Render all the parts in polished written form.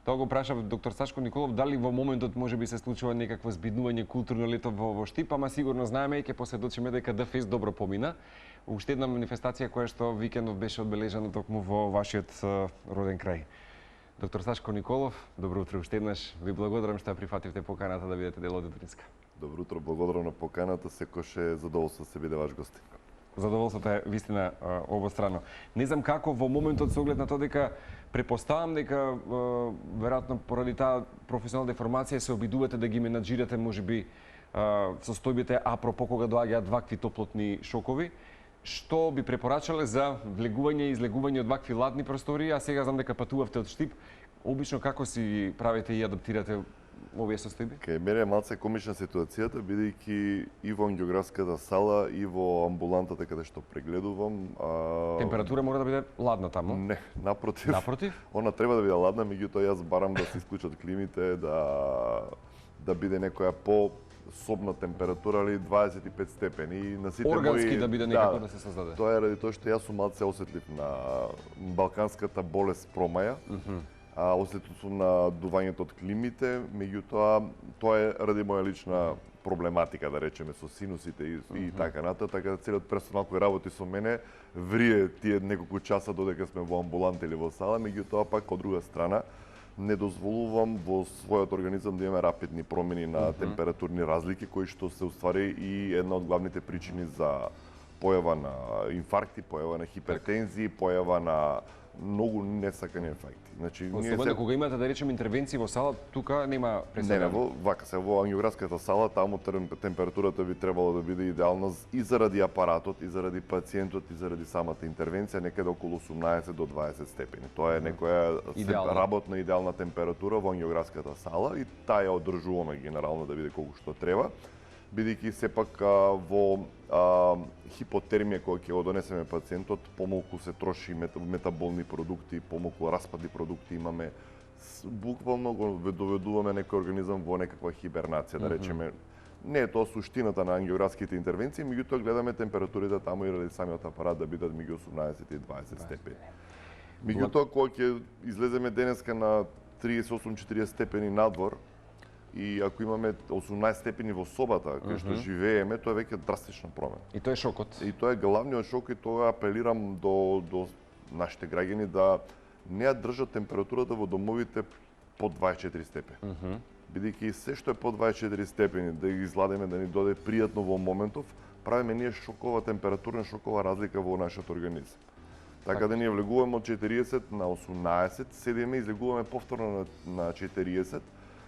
Тоа го прашав доктор Сашко Николов, дали во моментот можеби се случува некакво збиднување културно лето во Штип, ама сигурно знаеме и ќе посведочиме дека ДФЕС добро помина. Уште една манифестација која што викендов беше одбележана токму во вашиот роден крај. Доктор Сашко Николов, добро утро уште еднаш. Ви благодарам што ја прифативте поканата да бидете дел од Утринска. Добро утро, благодарам на поканата, секој е задоволство да се биде ваш гостин. Задоволството е вистина обострано. Не знам како во моментот со оглед на тоа дека препоставам дека веројатно поради таа професионална деформација се обидувате да ги менаџирате можеби состојбите апропо кога доаѓаат вакви топлотни шокови. Што би препорачале за влегување и излегување од вакви ладни простории, а сега знам дека патувавте од Штип. Обично како си правите и адаптирате овие состојби? Кај мене е малце комична ситуацијата, бидејќи и во ангиографската сала и во амбулантата каде што прегледувам. Температура мора да биде ладна таму? Не, напротив. Напротив? Она треба да биде ладна, меѓутоа јас барам да се исклучат климите, да биде некоја собна температура, или 25 степени. И на сите органски мои, да биде некако да се создаде. Тоа е ради тоа што јас сум малце осетлив на балканската болест промаја. Осетлив сум на дувањето од климите, меѓутоа тоа е ради моја лична проблематика, да речеме, со синусите и така натаму, така да целиот персонал кој работи со мене врие тие неколку часа додека сме во амбуланта или во сала, меѓутоа пак од друга страна не дозволувам во својот организам да имаме рапидни промени на температурни разлики, кои што се уствари и една од главните причини за појава на инфаркти, појава на хипертензии, појава на многу несакани ефекти. Значи, особено кога имате, да речеме, интервенции во сала, тука нема преседа. Не, во ангиографската сала, таму температурата би требало да биде идеална и заради апаратот, и заради пациентот, и заради самата интервенција, некаде околу 18 до 20 степени. Тоа е некоја работна идеална температура во ангиографската сала и таа ја одржуваме генерално да биде колку што треба, бидејќи сепак во хипотермија кога ќе го донесеме пациентот, помалку се троши метаболни продукти, помалку распадни продукти имаме, буквално го доведуваме некој организам во некаква хибернација, да речеме. Не е тоа суштината на ангиографските интервенции, меѓутоа гледаме температурите таму и ради самиот апарат да бидат меѓу 18 и 20 степени. Меѓутоа кога ќе излеземе денеска на 38-40 степени надвор, и ако имаме 18 степени во собата, кај што живееме, тоа е веќе драстична промена. И тоа е шокот. И тоа е главниот шок и тоа апелирам до нашите граѓани да не ја држат температурата во домовите под 24 степени. Бидејќи се што е под 24 степени да ги изладиме, да ни доде пријатно во моментов, правиме ние шокова температурна шокова разлика во нашиот организам. Така да ние влегуваме од 40 на 18, седиме и излегуваме повторно на 40,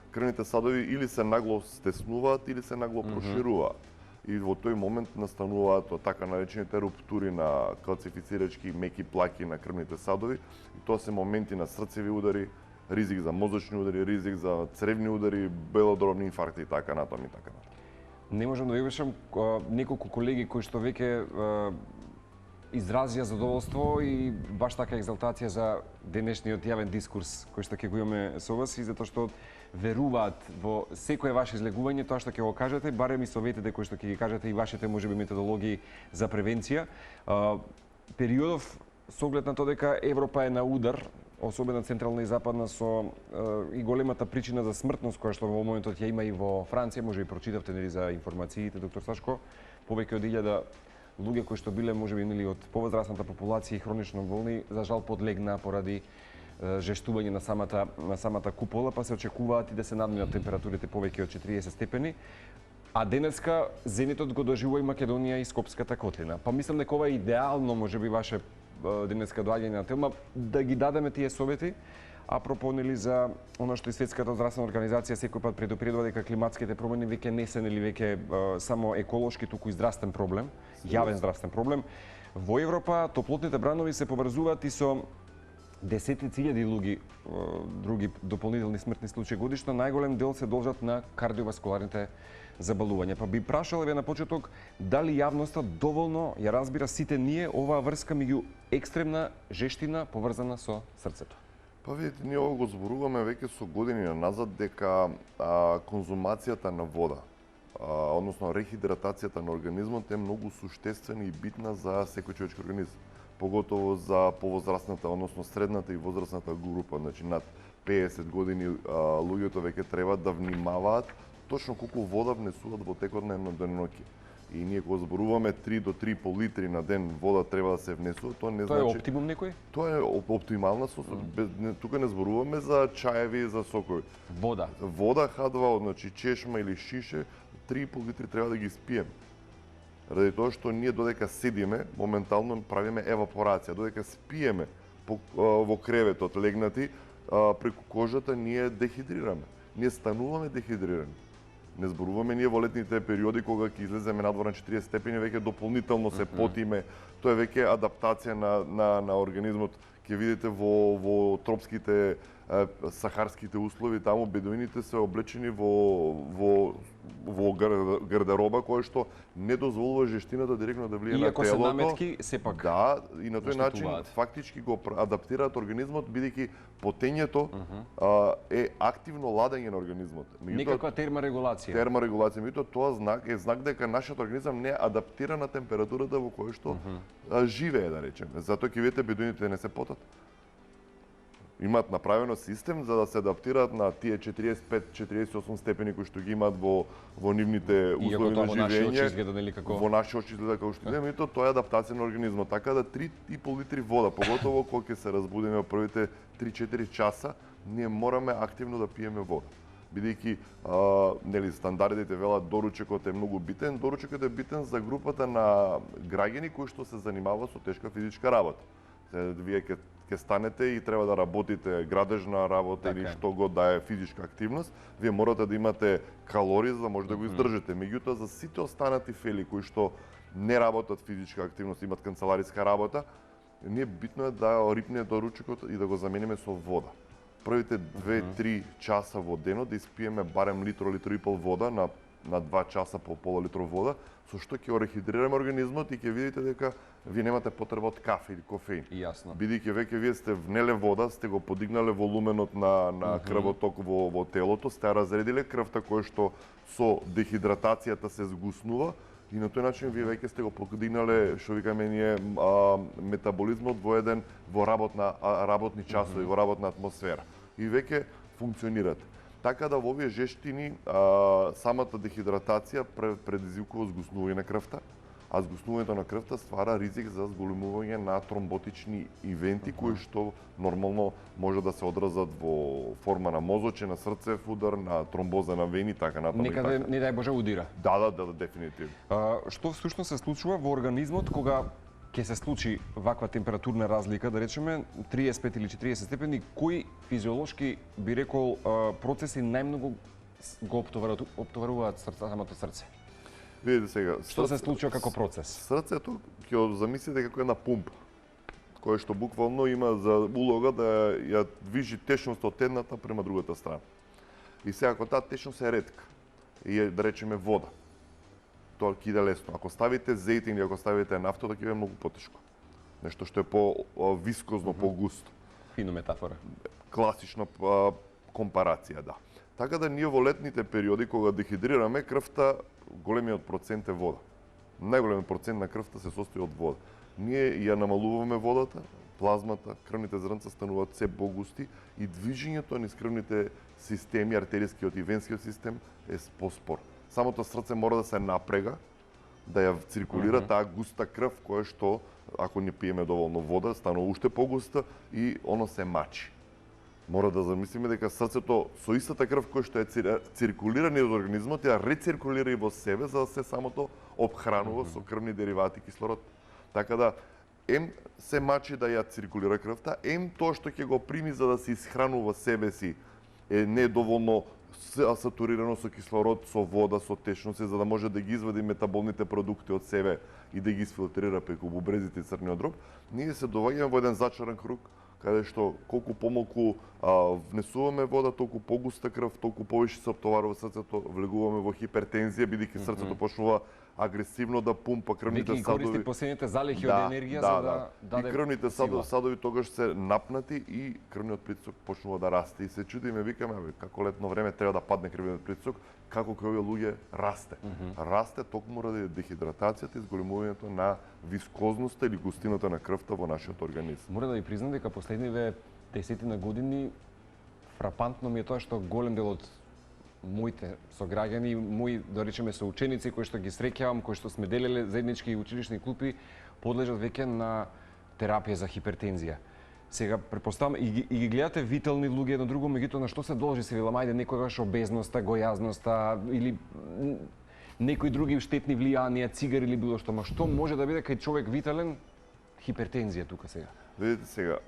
крвните садови или се нагло стеснуваат или се нагло прошируваат. И во тој момент настануваат така наречените руптури на калцифицирачки меки плаки на крвните садови. И тоа се моменти на срцеви удари, ризик за мозочни удари, ризик за цревни удари, белодробни инфаркти и така натаму и така натаму. Не можам да вишам неколку колеги кои што веќе изразија задоволство и баш така екзалтација за денешниот јавен дискурс кој што ќе го имаме со вас и затоа што веруваат во секое ваше излегување, тоа што ќе го кажете, барем и советите кои што ќе ги кажете и вашите можеби методологии за превенција. Периодов со оглед на тоа дека Европа е на удар, особено централна и западна, со и големата причина за смртност која што во моментот ја има и во Франција, може би прочитавте нели за информациите, доктор Сашко, повеќе од 1000 луѓе кои што биле можеби нели од повозрасната популација и хронично болни, за жал подлегнаа поради жештување на самата купола, па се очекуваат и да се надминат температурите повеќе од 40 степени. А денеска зенитот го доживува и Македонија и Скопската котлина. Па мислам дека ова е идеално можеби ваше денеска доаѓање на тема да ги дадеме тие совети. Апропо нели за она што и Светската здравствена организација секој пат предупредува дека климатските промени веќе не се нели веќе само еколошки, туку и здравствен проблем, јавен здравствен проблем. Во Европа топлотните бранови се поврзуваат и со десетици илјади луѓе други дополнителни смртни случаи годишно. Најголем дел се должат на кардиоваскуларните заболувања. Па би прашал ве на почеток дали јавноста доволно ја разбира сите ние оваа врска меѓу екстремна жештина поврзана со срцето. Па видите, ние ово го зборуваме веќе со години назад дека конзумацијата на вода, односно рехидратацијата на организмот е многу суштествена и битна за секој човечки организам. поготово за повозрастната, односно средната и возрастната група, значи над 50 години луѓето веќе треба да внимаваат точно колку вода внесуваат во текот на едно деноноќе. И ние кога зборуваме 3 до 3,5 литри на ден вода треба да се внесува, тоа не Тоа е значи оптимум некој? тоа е оптимална тука не зборуваме за чаеви и за сокови. Вода. Вода H2O, значи чешма или шише, 3,5 литри треба да ги спиеме. Ради тоа што ние додека седиме, моментално правиме евапорација, додека спиеме во креветот легнати, преку кожата ние дехидрираме. Ние стануваме дехидрирани. Не зборуваме ние во летните периоди кога ќе излеземе надвор на 40 степени, веќе дополнително се потиме. Тоа е веќе адаптација на организмот. Ќе видите во тропските сахарските услови, таму бедуините се облечени во гардероба која што не дозволува жештината директно да влие на телото. Иако се наметки, сепак. Да, и на тој начин фактички го адаптираат организмот, бидејќи потењето е активно ладење на организмот. Некаква терморегулација. Терморегулација, меѓутоа тоа е знак дека нашиот организам не адаптира на температурата во која што живее, да речеме. Затоа ќе видите бедуините не се потат. Имаат направено систем за да се адаптираат на тие 45-48 степени кои што ги имаат во нивните услови на живење. Во наши очи изгледа како што изгледа, меѓутоа тоа е адаптација на организмот. Така да 3,5 литри вода, поготово кога ќе се разбудиме во првите 3-4 часа, ние мораме активно да пиеме вода. Бидејќи нели стандардите велат доручекот е многу битен, доручекот е битен за групата на граѓани кои што се занимаваат со тешка физичка работа. Вие ќе станете и треба да работите градежна работа или што го да е физичка активност, вие морате да имате калории за да може да го издржите. Меѓутоа за сите останати фели кои што не работат физичка активност, имат канцелариска работа, ние битно е да рипне доручекот и да го замениме со вода. Првите 2-3 часа во денот да испиеме барем литро и пол вода на 2 часа по пола литро вода, со што ќе орехидрираме организмот и ќе видите дека вие немате потреба од кафе или кофеин. Јасно. Бидејќи веќе вие сте внеле вода, сте го подигнале волуменот на крвоток во телото, сте разредиле крвта која што со дехидратацијата се згуснува и на тој начин вие веќе сте го подигнале, што викаме ние, метаболизмот во работни часови, во работна атмосфера. И веќе функционирате. Така да во овие жештини самата дехидратација предизвикува згуснување на крвта, а згуснувањето на крвта ствара ризик за зголемување на тромботични ивенти кои што нормално може да се одразат во форма на мозоче, на срцев удар, на тромбоза на вени, така натаму. Некаде не дај Боже удира. Да, дефинитивно. Што всушност се случува во организмот кога ќе се случи ваква температурна разлика, да речеме 35 или 40 степени, кои физиолошки би рекол процеси најмногу го оптоваруваат самото срце? Видите сега, што се случува како процес? Срцето ќе го замислите како една пумпа, која што буквално има за улога да ја движи течност од едната према другата страна. И сега ако таа течност е ретка и е, да речеме, вода, тоа ќе иде лесно. Ако ставите зејтин или ако ставите нафта, тоа ќе биде многу потешко. Нешто што е по-вискозно, по-густо. Фина метафора. Класична компарација, да. Така да ние во летните периоди, кога дехидрираме, крвта, големиот процент е вода. Најголемиот процент на крвта се состои од вода. Ние ја намалуваме водата, плазмата, крвните зрнца стануваат се погусти и движењето низ крвните системи, артерискиот и венскиот систем е поспор. Самото срце мора да се напрега, да ја циркулира таа густа крв, која што, ако не пиеме доволно вода, станува уште погуста и оно се мачи. Мора да замислиме дека срцето со истата крв која што е циркулира низ организмот, ја рециркулира и во себе, за да се самото обхранува со крвни деривати кислород. Така да, се мачи да ја циркулира крвта, тоа што ќе го прими за да се исхранува себе си е недоволно сатурирано со кислород, со вода, со течност, за да може да ги извади метаболните продукти од себе и да ги изфилтрира преку бубрезите и црниот дроб, ние се доаѓаме во еден зачаран круг, каде што колку помалку внесуваме вода, толку погуста крв, толку повеќе се оптоварува срцето, влегуваме во хипертензија, бидејќи срцето почнува агресивно да пумпа крвните Веќе садови. користи последните залихи од енергија за да даде и крвните сила. садови тогаш се напнати и крвниот притисок почнува да расте. И се чудиме, викаме, како летно време треба да падне крвниот притисок, како кај овие луѓе расте. Расте токму ради дехидратацијата и зголемувањето на вискозноста или густината на крвта во нашиот организм. Мора да ви признам дека последниве десетина години фрапантно ми е тоа што голем дел од моите сограѓани, мои, да речеме, соученици кои што ги среќавам, кои што сме делеле заеднички училишни клупи, подлежат веќе на терапија за хипертензија. Сега претпоставам и ги гледате витални луѓе едно друго, меѓутоа на што се должи се велам, ајде некогаш обезноста, гојазноста или некои други штетни влијанија, цигари или било што, ма што може да биде кај човек витален хипертензија тука сега? Видите сега,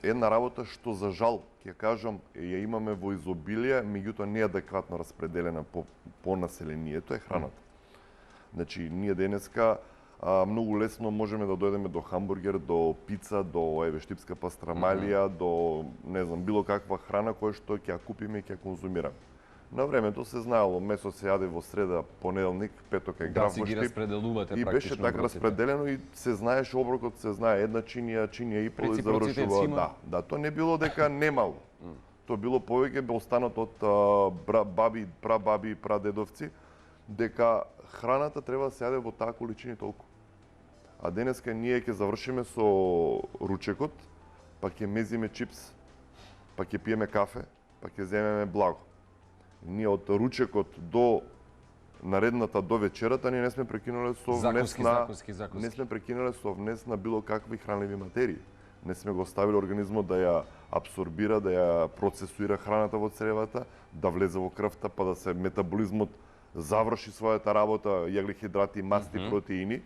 една работа што за жал ќе кажам ја имаме во изобилие, меѓутоа не е адекватно распределена по населението е храната. Значи ние денеска многу лесно можеме да дојдеме до хамбургер, до пица, до штипска пастрамалија, до не знам било каква храна која што ќе ја купиме и ќе ја конзумираме. На времето се знаело, месо се јаде во среда, понеделник, петок е граф да, си ги распределувате и практично. беше така распределено и се знаеше оброкот, се знае една чинија и пол завршува. Да, тоа не било дека немало. Тоа било повеќе бе останат од баби, прабаби и прадедовци дека храната треба да се јаде во таа количини толку. А денеска ние ќе завршиме со ручекот, па ќе мезиме чипс, па ќе пиеме кафе, па ќе земеме благо. Ние од ручекот до наредната до вечерата ние не сме прекинале со внес на не сме прекинале со внес на било какви хранливи материи. Не сме го оставиле организмот да ја абсорбира, да ја процесуира храната во цревата, да влезе во крвта, па да се метаболизмот заврши својата работа, јаглихидрати, масти, протеини,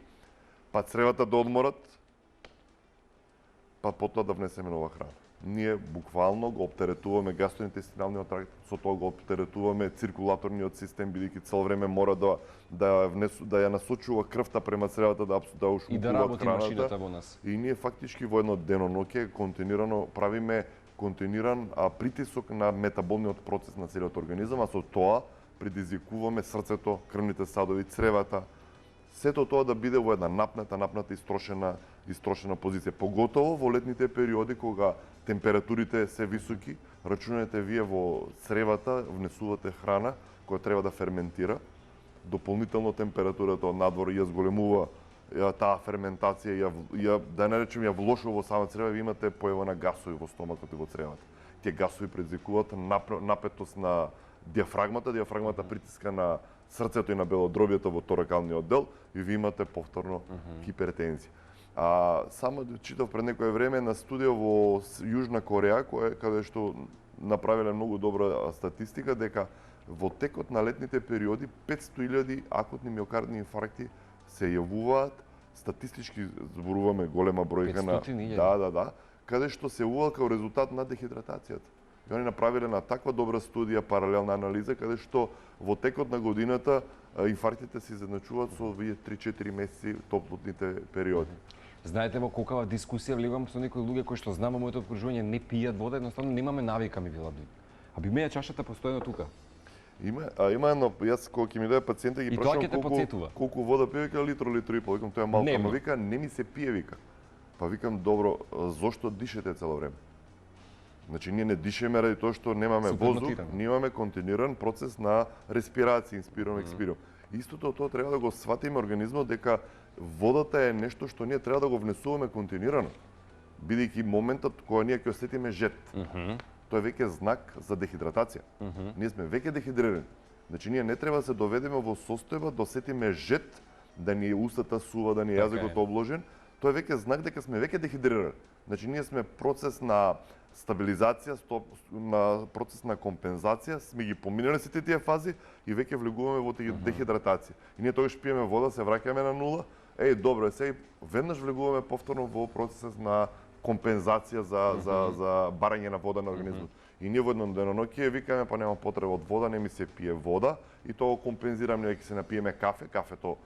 па цревата да одморат, па потоа да внесеме нова храна. Ние буквално го оптеретуваме гастроинтестиналниот тракт, со тоа го оптеретуваме циркулаторниот систем, бидејќи цел време мора да ја насочува крвта према цревата да ушмукува храната. И да работи машината во нас. И ние фактички во едно деноноќе континуирано правиме континуиран притисок на метаболниот процес на целиот организам, а со тоа предизвикуваме срцето, крвните садови, цревата, сето тоа да биде во една напната, истрошена позиција. Поготово во летните периоди кога температурите се високи, рачунете вие во цревата внесувате храна која треба да ферментира. Дополнително температурата од надвор ја зголемува таа ферментација, да не речем ја влошува во сама црева, ви имате појава на гасови во стомакот и во цревата. Тие гасови предизвикуваат напетост на диафрагмата притиска на срцето и на белодробието во торакалниот дел и ви имате повторно хипертензија. Само читав пред некое време на студија во Јужна Кореја, каде што направиле многу добра статистика, дека во текот на летните периоди 500.000 акутни миокардни инфаркти се јавуваат, статистички зборуваме голема бројка на... 500.000? Да, каде што се јавува као резултат на дехидратацијата. И они направиле на таква добра студија, паралелна анализа, каде што во текот на годината инфарктите се изедначуваат со овие 3-4 месеци топлотните периоди. Знаете во колкава дискусија влегувам со некои луѓе кои што знам моето окружување не пијат вода, едноставно немаме навика ми велат. А би меја чашата постојано тука. Има едно, јас кога ќе ми дое пациенти ги прашувам колку вода пие, вика литро и пол, викам тоа е малку, но вика не ми се пие, вика. Па викам добро, зошто дишете цело време? Значи ние не дишеме ради тоа што немаме воздух, ние имаме континуиран процес на респирација, инспирам, експирам. Истото тоа треба да го сватиме организмот дека водата е нешто што ние треба да го внесуваме континуирано. Бидејќи моментот кога ние ќе осетиме жет, тоа е веќе знак за дехидратација. Ние сме веќе дехидрирани. Значи ние не треба да се доведеме во состојба да осетиме жет, да ни устата сува, да ни јазикот обложен. Тоа е веќе знак дека сме веќе дехидрирани. Значи ние сме процес на стабилизација, на процес на компензација, сме ги поминале сите тие фази и веќе влегуваме во дехидратација. И ние тогаш пиеме вода, се враќаме на нула, добро е, сега веднаш влегуваме повторно во процес на компензација за барање на вода на организмот. И ние во едно деноноќе викаме, па нема потреба од вода, не ми се пие вода, и тоа го компензираме, ние ќе се напиеме кафе, кафето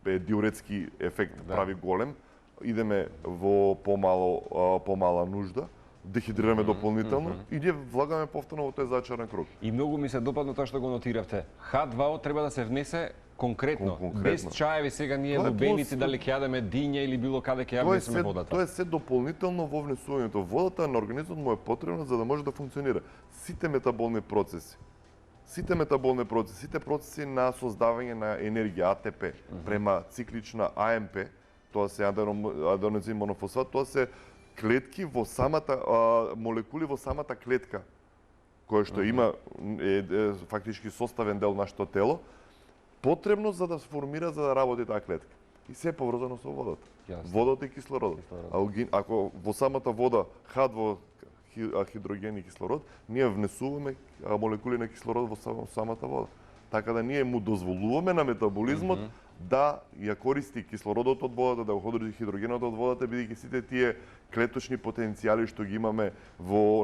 е диуретски ефект прави голем, идеме во помала нужда, дехидрираме дополнително и ние влагаме повторно во тој зачаран круг. И многу ми се допадна тоа што го нотиравте. H2O треба да се внесе конкретно, Конкретно. без чаеви сега ние Тоа е лубеници плюс. дали ќе јадеме диња или било каде ќе ја внесеме водата. Тоа е се дополнително во внесувањето. Водата на организмот му е потребна за да може да функционира. Сите метаболни процеси, сите процеси на создавање на енергија АТП према циклична АМП, тоа се аденозин монофосфат, тоа се клетки во самата молекули во самата клетка која што има фактички составен дел нашето тело, потребно за да се формира за да работи таа клетка. И се е поврзано со водата. Јасно. Водата и кислородот. Ако во самата вода H2 хидроген и кислород, ние внесуваме молекули на кислород во самата вода. Така да ние му дозволуваме на метаболизмот да ја користи кислородот од водата, да го ходи хидрогенот од водата, бидејќи сите тие клеточни потенцијали што ги имаме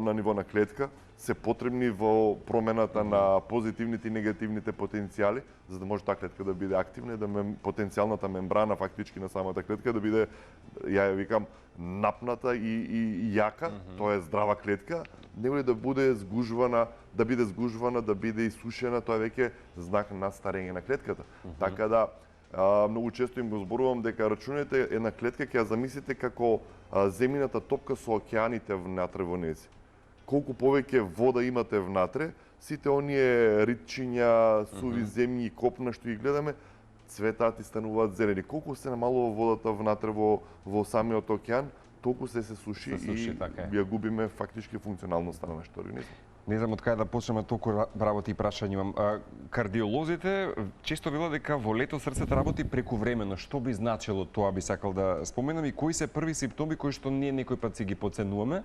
на ниво на клетка се потребни во промената на позитивните и негативните потенцијали, за да може таа клетка да биде активна и да потенцијалната мембрана фактички на самата клетка да биде, ја викам, напната и јака, тоа е здрава клетка, него ли да биде згужвана, да биде исушена, тоа е веќе знак на старење на клетката. Така да многу често им го зборувам дека рачунете една клетка ќе ја замислите како земјината топка со океаните внатре во нејзи. Колку повеќе вода имате внатре, сите оние ритчиња, суви земји и копна што ги гледаме, цветаат и стануваат зелени. Колку се намалува водата внатре во самиот океан, толку се суши и ја губиме фактички функционалноста на нашиот организам. Не знам од каде да почнеме, толку работи и прашања имам. Кардиолозите често велат дека во лето срцето работи прекувремено. Што би значило тоа, би сакал да споменам, и кои се први симптоми кои што ние некој пат си ги подценуваме,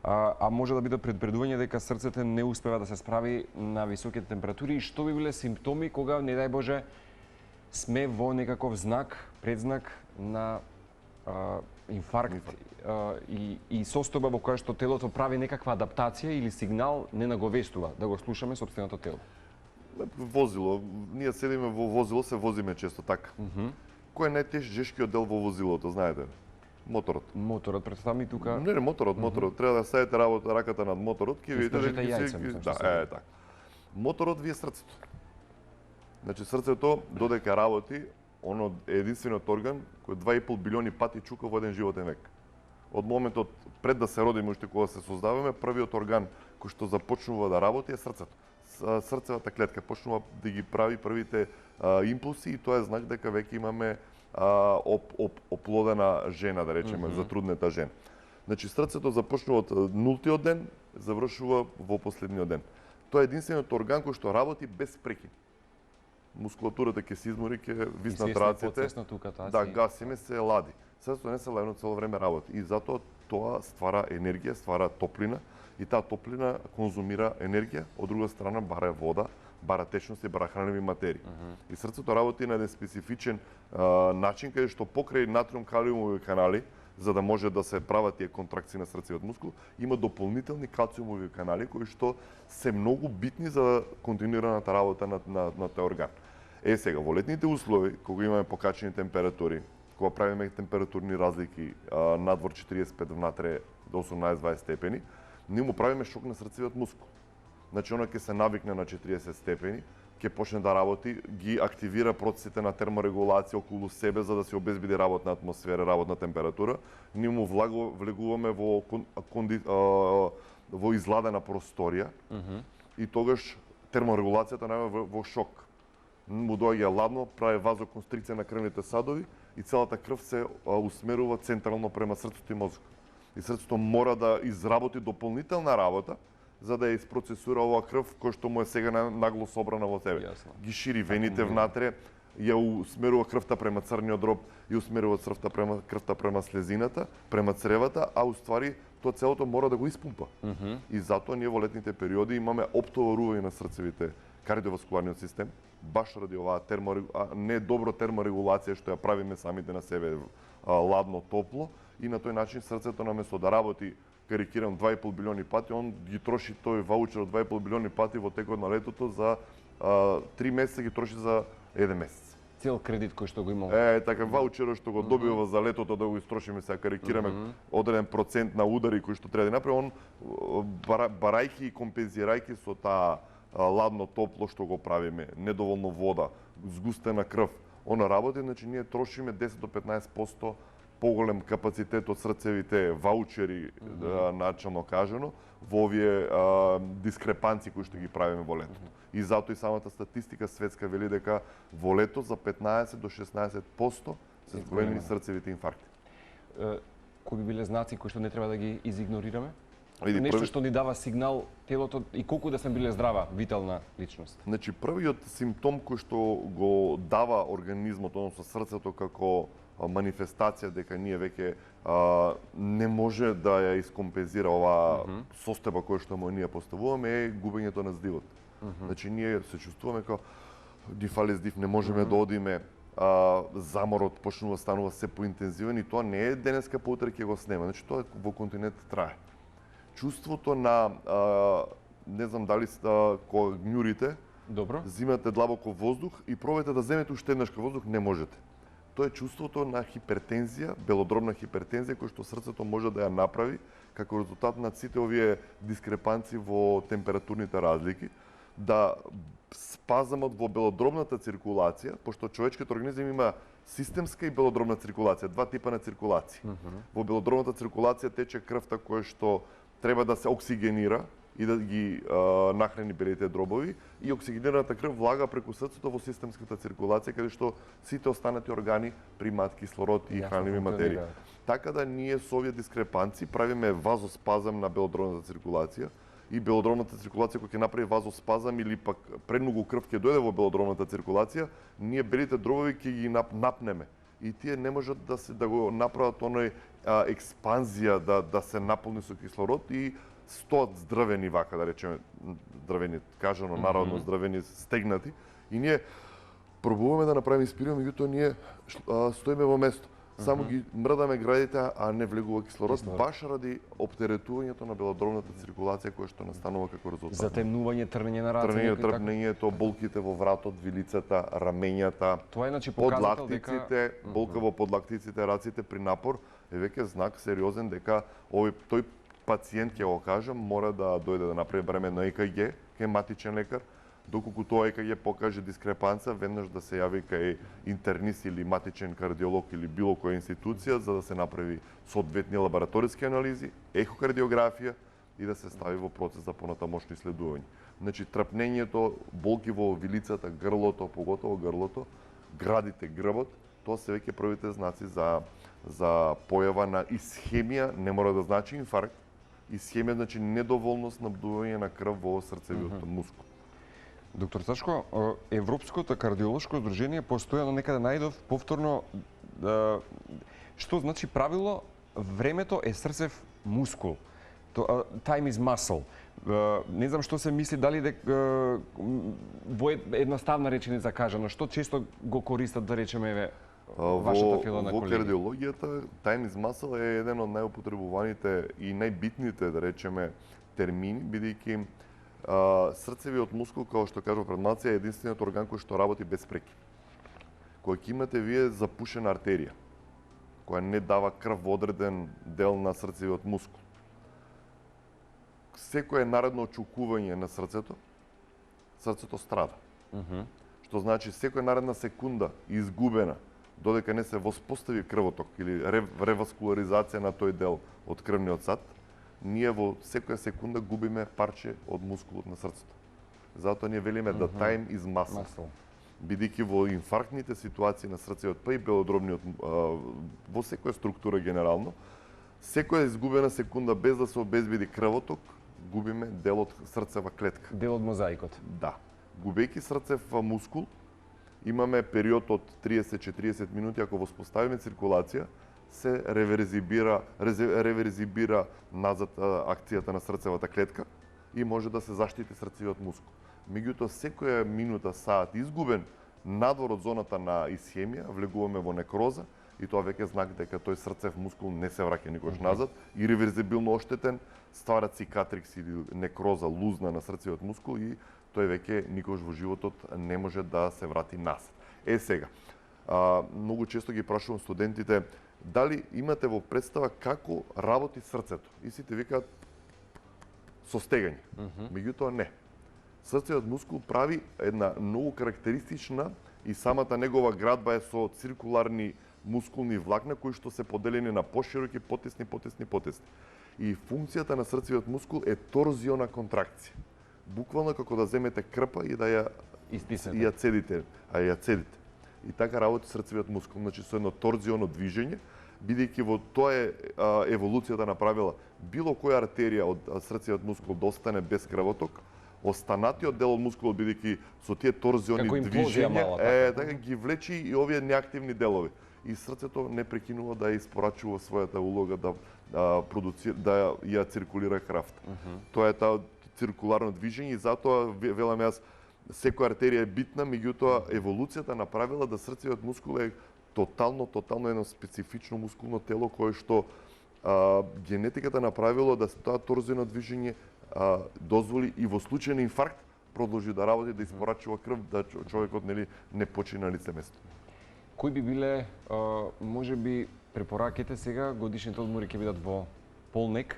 а може да биде предупредување дека срцето не успева да се справи на високите температури, и што би биле симптоми кога, не дај Боже, сме во некаков знак, предзнак на инфаркт и состојба во која што телото прави некаква адаптација или сигнал не наговестува да го слушаме сопственото тело. Возило, ние седиме во возило, се возиме често така. Кој е најтежкиот дел во возилото, знаете? Моторот. Моторот, претставам и тука. Не, моторот. Треба да ставите раката над моторот, ќе видите дека така. Моторот ви е срцето. Значи срцето додека работи, оно е единствениот орган кој 2,5 билиони пати чука во еден животен век. Од моментот пред да се родиме, уште кога се создаваме, првиот орган кој што започнува да работи е срцето. Срцевата клетка почнува да ги прави првите импулси и тоа е знак дека веќе имаме оплодена жена, да речеме, затруднета жена. Значи срцето започнува од нултиот ден, завршува во последниот ден. Тоа е единствениот орган кој што работи без прекин. Мускулатурата ќе се измори, ќе виснат раците. Да, гасиме, се лади. Срцето не се лади, цело време работи. И затоа тоа ствара енергија, ствара топлина и таа топлина конзумира енергија, од друга страна бара вода, бара течност и бара хранливи материи. И срцето работи на еден специфичен начин каде што покрај натриум-калиумови канали, за да може да се прават тие контракции на срцевиот мускул, има дополнителни калциумови канали кои што се многу битни за континуираната работа на тој орган. Сега, во летните услови, кога имаме покачени температури, кога правиме температурни разлики надвор 45 внатре до 18-20 степени, ние му правиме шок на срцевиот мускул. Значи, она ќе се навикне на 40 степени, ќе почне да работи, ги активира процесите на терморегулација околу себе за да се обезбеди работна атмосфера, работна температура. Ние му влегуваме во изладена просторија и тогаш терморегулацијата најава во шок. Му доаѓа ладно, прави вазоконстрикција на крвните садови и целата крв се усмерува централно према срцето и мозокот. И срцето мора да изработи дополнителна работа за да ја isпроцесура оваа крв која што му е сега нагло собрана во себе. Ги шири вените внатре, ја усмерува крвта према црниот дроб и усмерува крвта према слезината, према цревата, а уствари тоа целото мора да го испумпа. И затоа ние во летните периоди имаме оптоварување на срцевите кардиоваскуларниот систем, баш ради оваа не добро терморегулација што ја правиме самите на себе ладно, топло, и на тој начин срцето наместо да работи, карикирам, 2,5 билиони пати, он ги троши тој ваучер од 2,5 билиони пати во текот на летото за 3 месеца ги троши за 1 месец. Цел кредит кој што го имал. Така ваучерот што го добива за летото да го истрошиме, сега карикираме одреден процент на удари кои што треба да направи, он барајќи и компензирајќи со таа ладно, топло што го правиме, недоволно вода, згустена крв, она работи, значи ние трошиме 10 до 15% поголем капацитет од срцевите ваучери, начално кажано, во овие дискрепанции кои што ги правиме во летото. И затоа и самата статистика светска вели дека во лето за 15 до 16% се згоени срцевите инфаркти. Кои би биле знаци кои што не треба да ги изигнорираме? Види, Нешто што ни дава сигнал телото и колку да сме биле здрава, витална личност. Значи, првиот симптом кој што го дава организмот, односно срцето како манифестација дека ние веќе не може да ја искомпензира оваа состојба која што ние поставуваме е губењето на здивот. Значи, ние се чувствуваме како ни фали здив, не можеме да одиме, заморот почнува станува се поинтензивен и тоа не е денеска поутре ќе го снема. Значи, тоа во континент трае. Чувството на, не знам дали кога гњурите, Добро. Зимате длабоко воздух и пробајте да земете уште еднаш воздух, не можете. Тоа е чувството на хипертензија, белодробна хипертензија која што срцето може да ја направи како резултат на сите овие дискрепанции во температурните разлики, да спазамот во белодробната циркулација, пошто човечкиот организам има системска и белодробна циркулација, два типа на циркулација. Во белодробната циркулација тече крвта која што треба да се оксигенира и да ги нахрани белите дробови, и оксигенираната крв влага преку срцето во системската циркулација, каде што сите останати органи примаат кислород и хранливи материи. Така да ние со овие дискрепанции правиме вазоспазам на белодробната циркулација, и белодробната циркулација која ќе направи вазоспазам или пак премногу крв ќе дојде во белодробната циркулација, ние белите дробови ќе ги напнеме. И тие не можат да го направат оној експанзија да се наполни со кислород и стоат здравени, вака да речеме, здравени, кажано народно здравени, стегнати, и ние пробуваме да направиме инспирираме, меѓутоа ние стоиме во место. Само ги мрдаме градите, а не влегува кислород, баш ради оптеретувањето на белодробната циркулација која што настанува како резултат. Затемнување, трнење на раце, трпнењето, болките во вратот, вилицата, раменјата, тоа е значи показател дека болка во подлактиците, раците при напор е веќе знак сериозен дека тој пациент, ќе го кажам, мора да дојде да направи временно ЕКГ кај матичен лекар, доколку тоа ЕКГ покаже дискрепанца, веднаш да се јави кај интернист или матичен кардиолог или било која институција за да се направи соодветни лабораториски анализи, ехокардиографија и да се стави во процес за понатамошно иследување. Значи, трпнењето, болки во вилицата, грлото, поготово грлото, градите грбот, тоа се веќе првите знаци за појава на исхемија, не мора да значи инфаркт. Исхемија значи недоволно снабдување на крв во срцевиот мускул. Доктор Цачко, Европското кардиолошко здружение постојано некаде најдов повторно што значи правило времето е срцев мускул. Time is muscle. Не знам што се мисли, дали во едноставна реченица кажано, што често го користат, да речеме, вашата филона колеги? Во кардиологијата, time is muscle е еден од најупотребуваните и најбитните, да речеме, термини, бидејќи срцевиот мускул, како што кажува пред малце, е единствениот орган кој што работи без преки. Кога ќе имате вие запушена артерија, која не дава крв во одреден дел на срцевиот мускул, секое наредно очукување на срцето страда. Што значи секоја наредна секунда изгубена додека не се воспостави крвоток или реваскуларизација на тој дел од крвниот сад, ние во секоја секунда губиме парче од мускулот на срцето. Затоа ние велиме the time is muscle. Бидејќи во инфарктните ситуации на срцевиот, па и белодробниот, во секоја структура генерално, секоја изгубена секунда без да се обезбеди крвоток, губиме дел од срцева клетка. Дел од мозаикот. Да. Губејќи срцев мускул, имаме период од 30-40 минути, ако воспоставиме циркулација, се реверзибира назад акцијата на срцевата клетка и може да се заштити срцевиот мускул. Меѓутоа, секоја минута, саат изгубен надвор од зоната на исхемија, влегуваме во некроза и тоа веќе знак дека тој срцев мускул не се враќа никош назад и реверзибилно оштетен, ствара цикатрикс или некроза лузна на срцевиот мускул и тој веќе никош во животот не може да се врати назад. Сега, многу често ги прашувам студентите дали имате во представа како работи срцето. И сите викаат со стегање. Меѓутоа не. Срцевиот мускул прави една многу карактеристична и самата негова градба е со циркуларни мускулни влакна кои што се поделени на пошироки, потесни. И функцијата на срцевиот мускул е торзиона контракција. Буквално како да земете крпа и да ја цедите, И така работи срцевиот мускул, значи со едно торзионо движење, бидејќи во тоа е еволуцијата направила било која артерија од срцевиот мускул да остане без крвоток, останатиот дел од мускулот бидејќи со тие торзиони движења така ги влечи и овие неактивни делови. И срцето не прекинува да ја испорачува својата улога да ја циркулира крвта. Тоа е таа циркуларно движење и затоа велам јас секоја артерија е битна, меѓутоа еволуцијата направила да срцевиот мускул е тотално едно специфично мускулно тело кое што генетиката направила да тоа торзионо движење дозволи и во случај на инфаркт продолжи да работи, да испорачува крв, да човекот не почине на лице место. Кои би биле можеби препораките сега? Годишните одмори ќе бидат во полнек.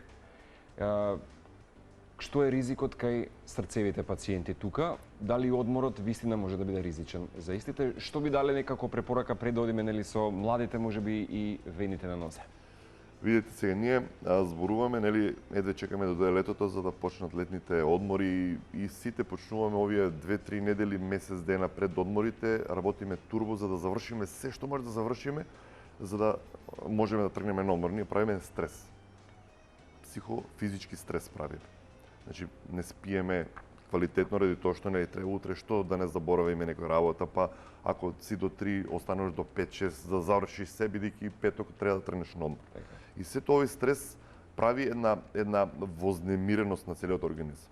Што е ризикот кај срцевите пациенти тука? Дали одморот вистина може да биде ризичен за истите? Што би дале некако препорака пред да одиме со младите можеби и вените на нозе? Видете сега, ние зборуваме, едве чекаме да дое летото за да почнат летните одмори и сите почнуваме овие 2-3 недели, месец дена пред одморите, работиме турбо за да завршиме се што може да завршиме, за да можеме да тргнеме на одмор. Ние правиме стрес. Психофизички стрес правиме. Значи, не спиеме квалитетно ради тоа што треба утре што да не заборавиме некоја работа, па ако си до 3, останеш до 5-6 да завршиш се, бидејќи петок треба да тргнеш на одмор. И сето овој стрес прави една вознемиреност на целиот организам.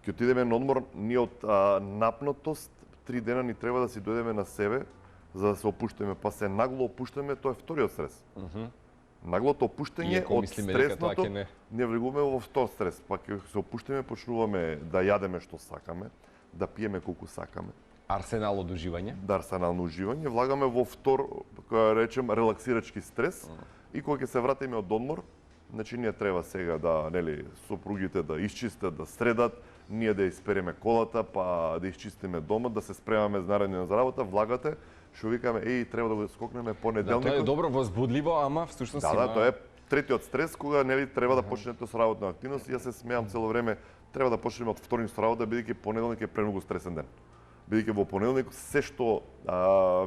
Ќе отидеме на одмор, ние од напнатост 3 дена ни треба да си дојдеме на себе за да се опуштиме, па се нагло опуштаме, тоа е вториот стрес. Наглото опуштање од стресното, ние влегуваме во втор стрес, па ќе се опуштиме, почнуваме да јадеме што сакаме, да пиеме колку сакаме. Арсенал од уживање? Да, арсенал на уживање. Влагаме во втор, која речем, релаксирачки стрес. И кога ќе се вратиме од одмор, значи ние треба сега да, сопругите да исчистат, да средат, ние да испереме колата, па да исчистиме домот, да се спремаме за наредниот за работа, влагате, што викаме, треба да го скокнеме понеделникот. Да, тоа е добро возбудливо, ама всушност има... Да, тоа е третиот стрес, кога треба да почнете со работна активност. Јас се смеам цело време, треба да почнеме од вторник со работа, бидејќи понеделник е премногу стресен ден. Бидејќи во понеделник се што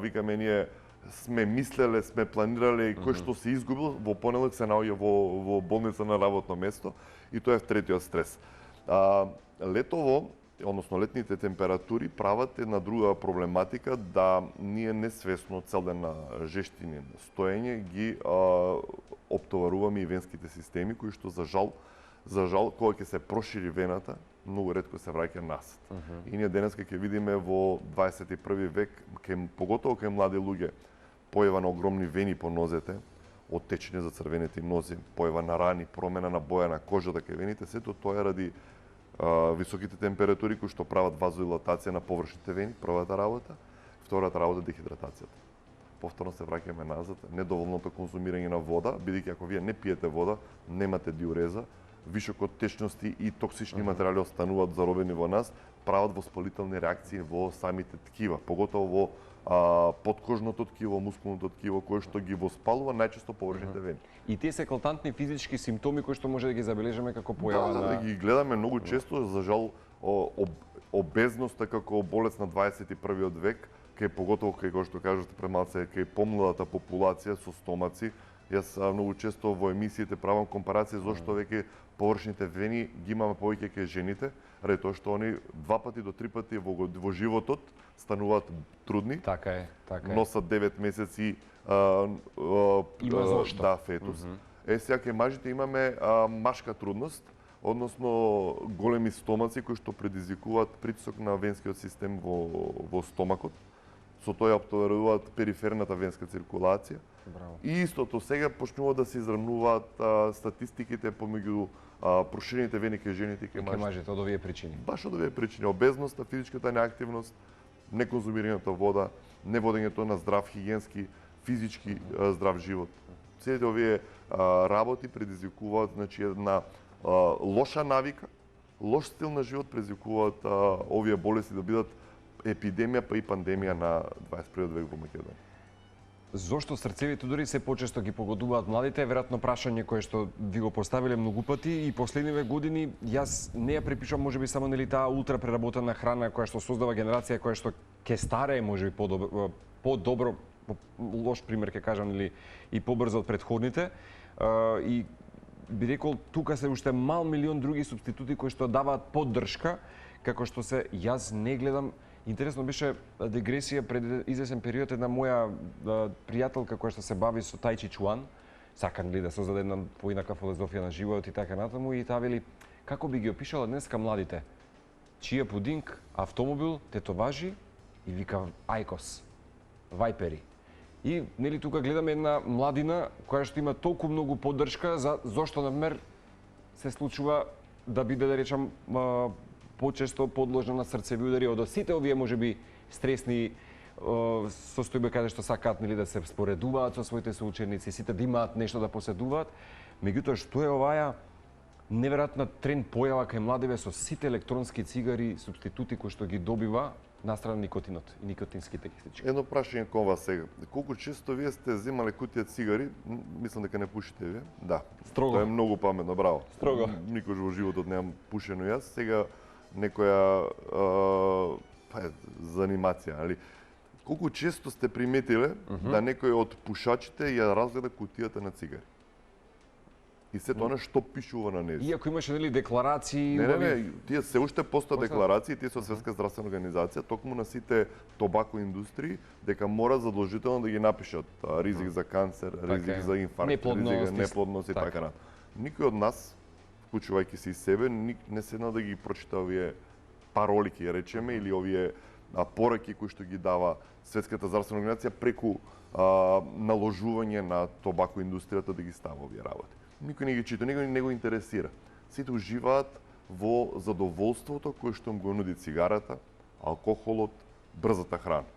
викаме ние сме мислеле, сме планирале и кој што се изгубил, во понеделник се наоѓа во болница на работно место и тоа е третиот стрес. Летово, односно летните температури прават една друга проблематика да ние несвесно цел ден на жештини стоење ги оптоваруваме и венските системи кои што за жал кога ќе се прошири вената, многу ретко се враќа назад. И ние денеска ќе видиме во 21 век, поготово кај млади луѓе, појава на огромни вени по нозете, оттечени за црвените нози, појава на рани, промена на боја на кожата кај вените, сето тоа е ради високите температури кои што прават вазодилатација на површните вени, првата работа, втората работа дехидратацијата. Повторно се враќаме назад, недоволното конзумирање на вода, бидејќи ако вие не пиете вода, немате диуреза, вишокот течности и токсични материјали остануваат заробени во нас, прават воспалителни реакции во самите ткива, поготово во подкожното ткиво, мускулното ткиво, кое што ги воспалува најчесто површните вени. И тие се екlatantни физички симптоми кои што може да ги забележиме како појава на... Да, ги гледаме многу често, за жал, обезноста како болест на 21 век, поготово кај кој што кажете пред малце, кај помладата популација со стомаци. Јас многу често во емисиите правам компарација зошто веќе површните вени ги имаме повеќе кај жените, ради тоа што они 2 пати до 3 пати во животот стануваат трудни. Така е. Носат 9 месеци има зошто. Да, фетус. Сега кај мажите имаме машка трудност, односно големи стомаци кои што предизвикуваат притисок на венскиот систем во стомакот. Со тоа ја оптоваруваат периферната венска циркулација. Браво. И истото сега почнува да се изравнуваат статистиките помеѓу проширените вени кај жените и кај мажите од овие причини. Баш од овие причини, обезноста, физичката неактивност, неконзумирањето вода, неводењето на здрав хигиенски, физички здрав живот. Сите овие работи предизвикуваат една лоша навика, лош стил на живот предизвикуваат овие болести да бидат епидемија па и пандемија на 21 век во Македонија. Зошто срцевите удори се почесто ги погодуваат младите? Веројатно прашање кое што ви го поставиле многу пати и последниве години јас не ја припишувам можеби само нели таа ултрапреработена храна која што создава генерација која што ќе старее можеби подобро, лош пример ќе кажам нели и побрзо од претходните и би рекол тука се уште мал милион други супститути кои што даваат поддршка како што се јас не гледам. Интересно беше дегресија пред извесен период една моја пријателка која што се бави со тај чи чуан, сака нели да создаде една поинаква филозофија на животот и така натаму и таа вели како би ги опишала днеска младите? Чија пудинг, автомобил, тетоважи и вика Айкос, вајпери. И нели тука гледаме една младина која што има толку многу поддршка за зошто например се случува да биде да речам почесто подложна на срцеви удари од сите овие можеби стресни состојби каде што сакаат нели да се споредуваат со своите соученици, сите да имаат нешто да поседуваат. Меѓутоа што е оваа неверојатна тренд појава кај младиве со сите електронски цигари, супститути кои што ги добива настрана никотинот и никотинските киселички. Едно прашање кон вас сега. Колку често вие сте земале кутија цигари? Мислам дека не пушите вие. Да. Строго. Тоа е многу паметно, браво. Строго. Никош во животот немам пушено јас. Сега некоја за анимација, али колку често сте приметиле да некој од пушачите ја разгледа кутијата на цигари? И сето она што пишува на неа. Иако имаше нели декларации, Не, тие се уште постојат декларации, тие со Светска здравствена организација, токму на сите тобако индустрии, дека мора задолжително да ги напишат ризик за канцер, ризик за инфаркт, ризик за неплодност и така натаму. Никој од нас, вклучувајќи се и себе, не седна да ги прочита овие пароли, ќе речеме, или овие пораки кои што ги дава Светската здравствена организација преку наложување на тобако индустријата да ги става овие работи. Никој не ги чита, никој не го интересира. Сите уживаат во задоволството кое што им го нуди цигарата, алкохолот, брзата храна.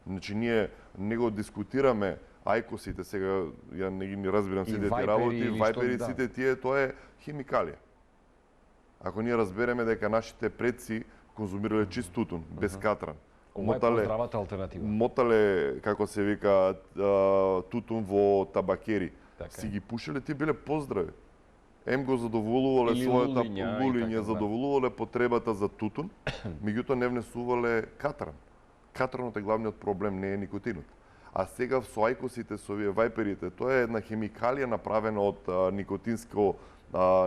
Значи ние не го дискутираме ајкосите, сега ја не ги разбирам сите тие работи, вајпериците, тие тоа е химикалија. Ако ние разбереме дека нашите предци конзумирале чист тутун, без катран, мотале, како се вика, тутун во табакери, си ги пушеле, тие биле поздрави. Ем го задоволувале својата лулиња, задоволувале потребата за тутун, меѓутоа не внесувале катран. Катранот е главниот проблем, не е никотинот. А сега со ајкосите, со овие вајперите, тоа е една химикалија направена од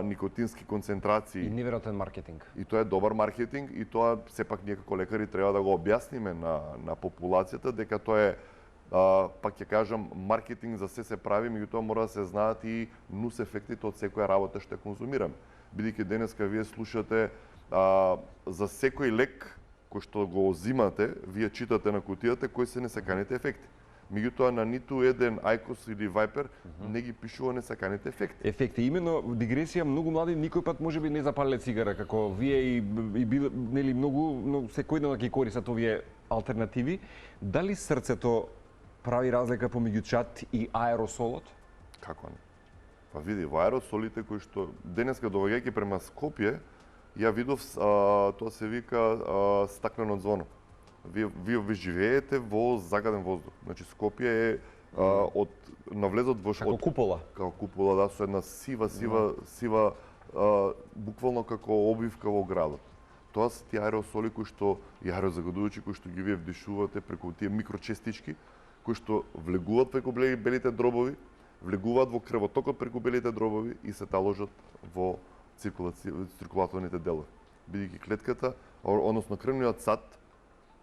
никотински концентрации. И неверојатен маркетинг. И тоа е добар маркетинг и тоа сепак ние како лекари треба да го објасниме на популацијата дека тоа е пак ќе кажам, маркетинг за се прави, меѓутоа мора да се знаат и нус ефектите од секоја работа што ја конзумираме. Бидејќи денеска вие слушате за секој лек кој што го зимате, вие читате на кутијата кои се несаканите ефекти. Меѓутоа на ниту еден ајкос или вајпер не ги пишува несаканите ефекти. Ефекти, именно дигресија, многу млади никој пат можеби не запалиле цигара како вие и нели многу секојдневно ќе користат овие алтернативи. Дали срцето прави разлика помеѓу чад и аеросолот? Како не? Па види, во аеросолите кои што денеска доаѓајќи према Скопје, ја видов тоа се вика стаклено звоно. Вие живеете во загаден воздух. Значи Скопје е од навлезот во како купола. Како купола, да, со една сива буквално како обвивка во градот. Тоа се тие аеросоли кои што и аерозагадувачи кои што ги вие вдишувате преку тие микрочестички кои што влегуваат преку белите дробови, влегуваат во крвотокот преку белите дробови и се таложат во циркулаторните делови. Бидејќи клетката, односно крвниот сад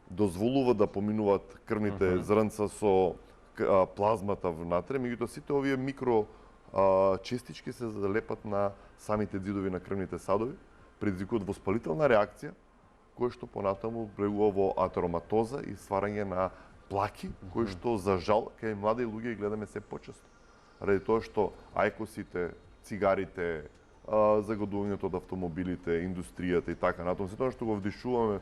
дозволува да поминуваат крвните зрнца со плазмата внатре, меѓутоа сите овие микрочестички се залепат на самите ѕидови на крвните садови, предизвикуваат воспалителна реакција, која што понатаму влегува во атероматоза и стварање на плаки, кои што за жал кај млади луѓе гледаме се почесто. Ради тоа што ајкосите, цигарите, загадувањето од автомобилите, индустријата и така натаму, сето што го вдишуваме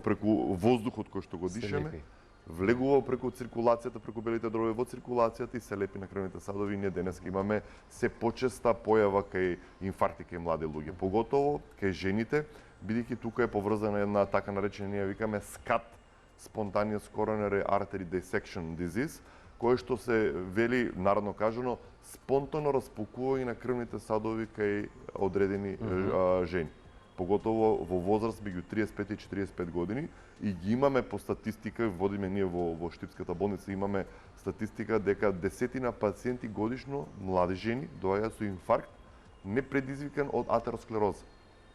преку воздухот кој што го дишеме, влегува преку циркулацијата, преку белите дробови во циркулацијата и се лепи на крвните садови. И ние денеска имаме се почеста појава кај инфаркти кај млади луѓе, поготово кај жените, бидејќи тука е поврзана една така наречена, ние викаме SCAD, Spontaneous Coronary Artery Dissection Disease, кој што се вели, народно кажано, спонтано распукување на крвните садови кај одредени жени. Поготово во возраст меѓу 35 и 45 години, и ги имаме по статистика, водиме ние во Штипската болница, имаме статистика дека десетина пациенти годишно, млади жени, доаѓаат со инфаркт не предизвикан од атеросклероза.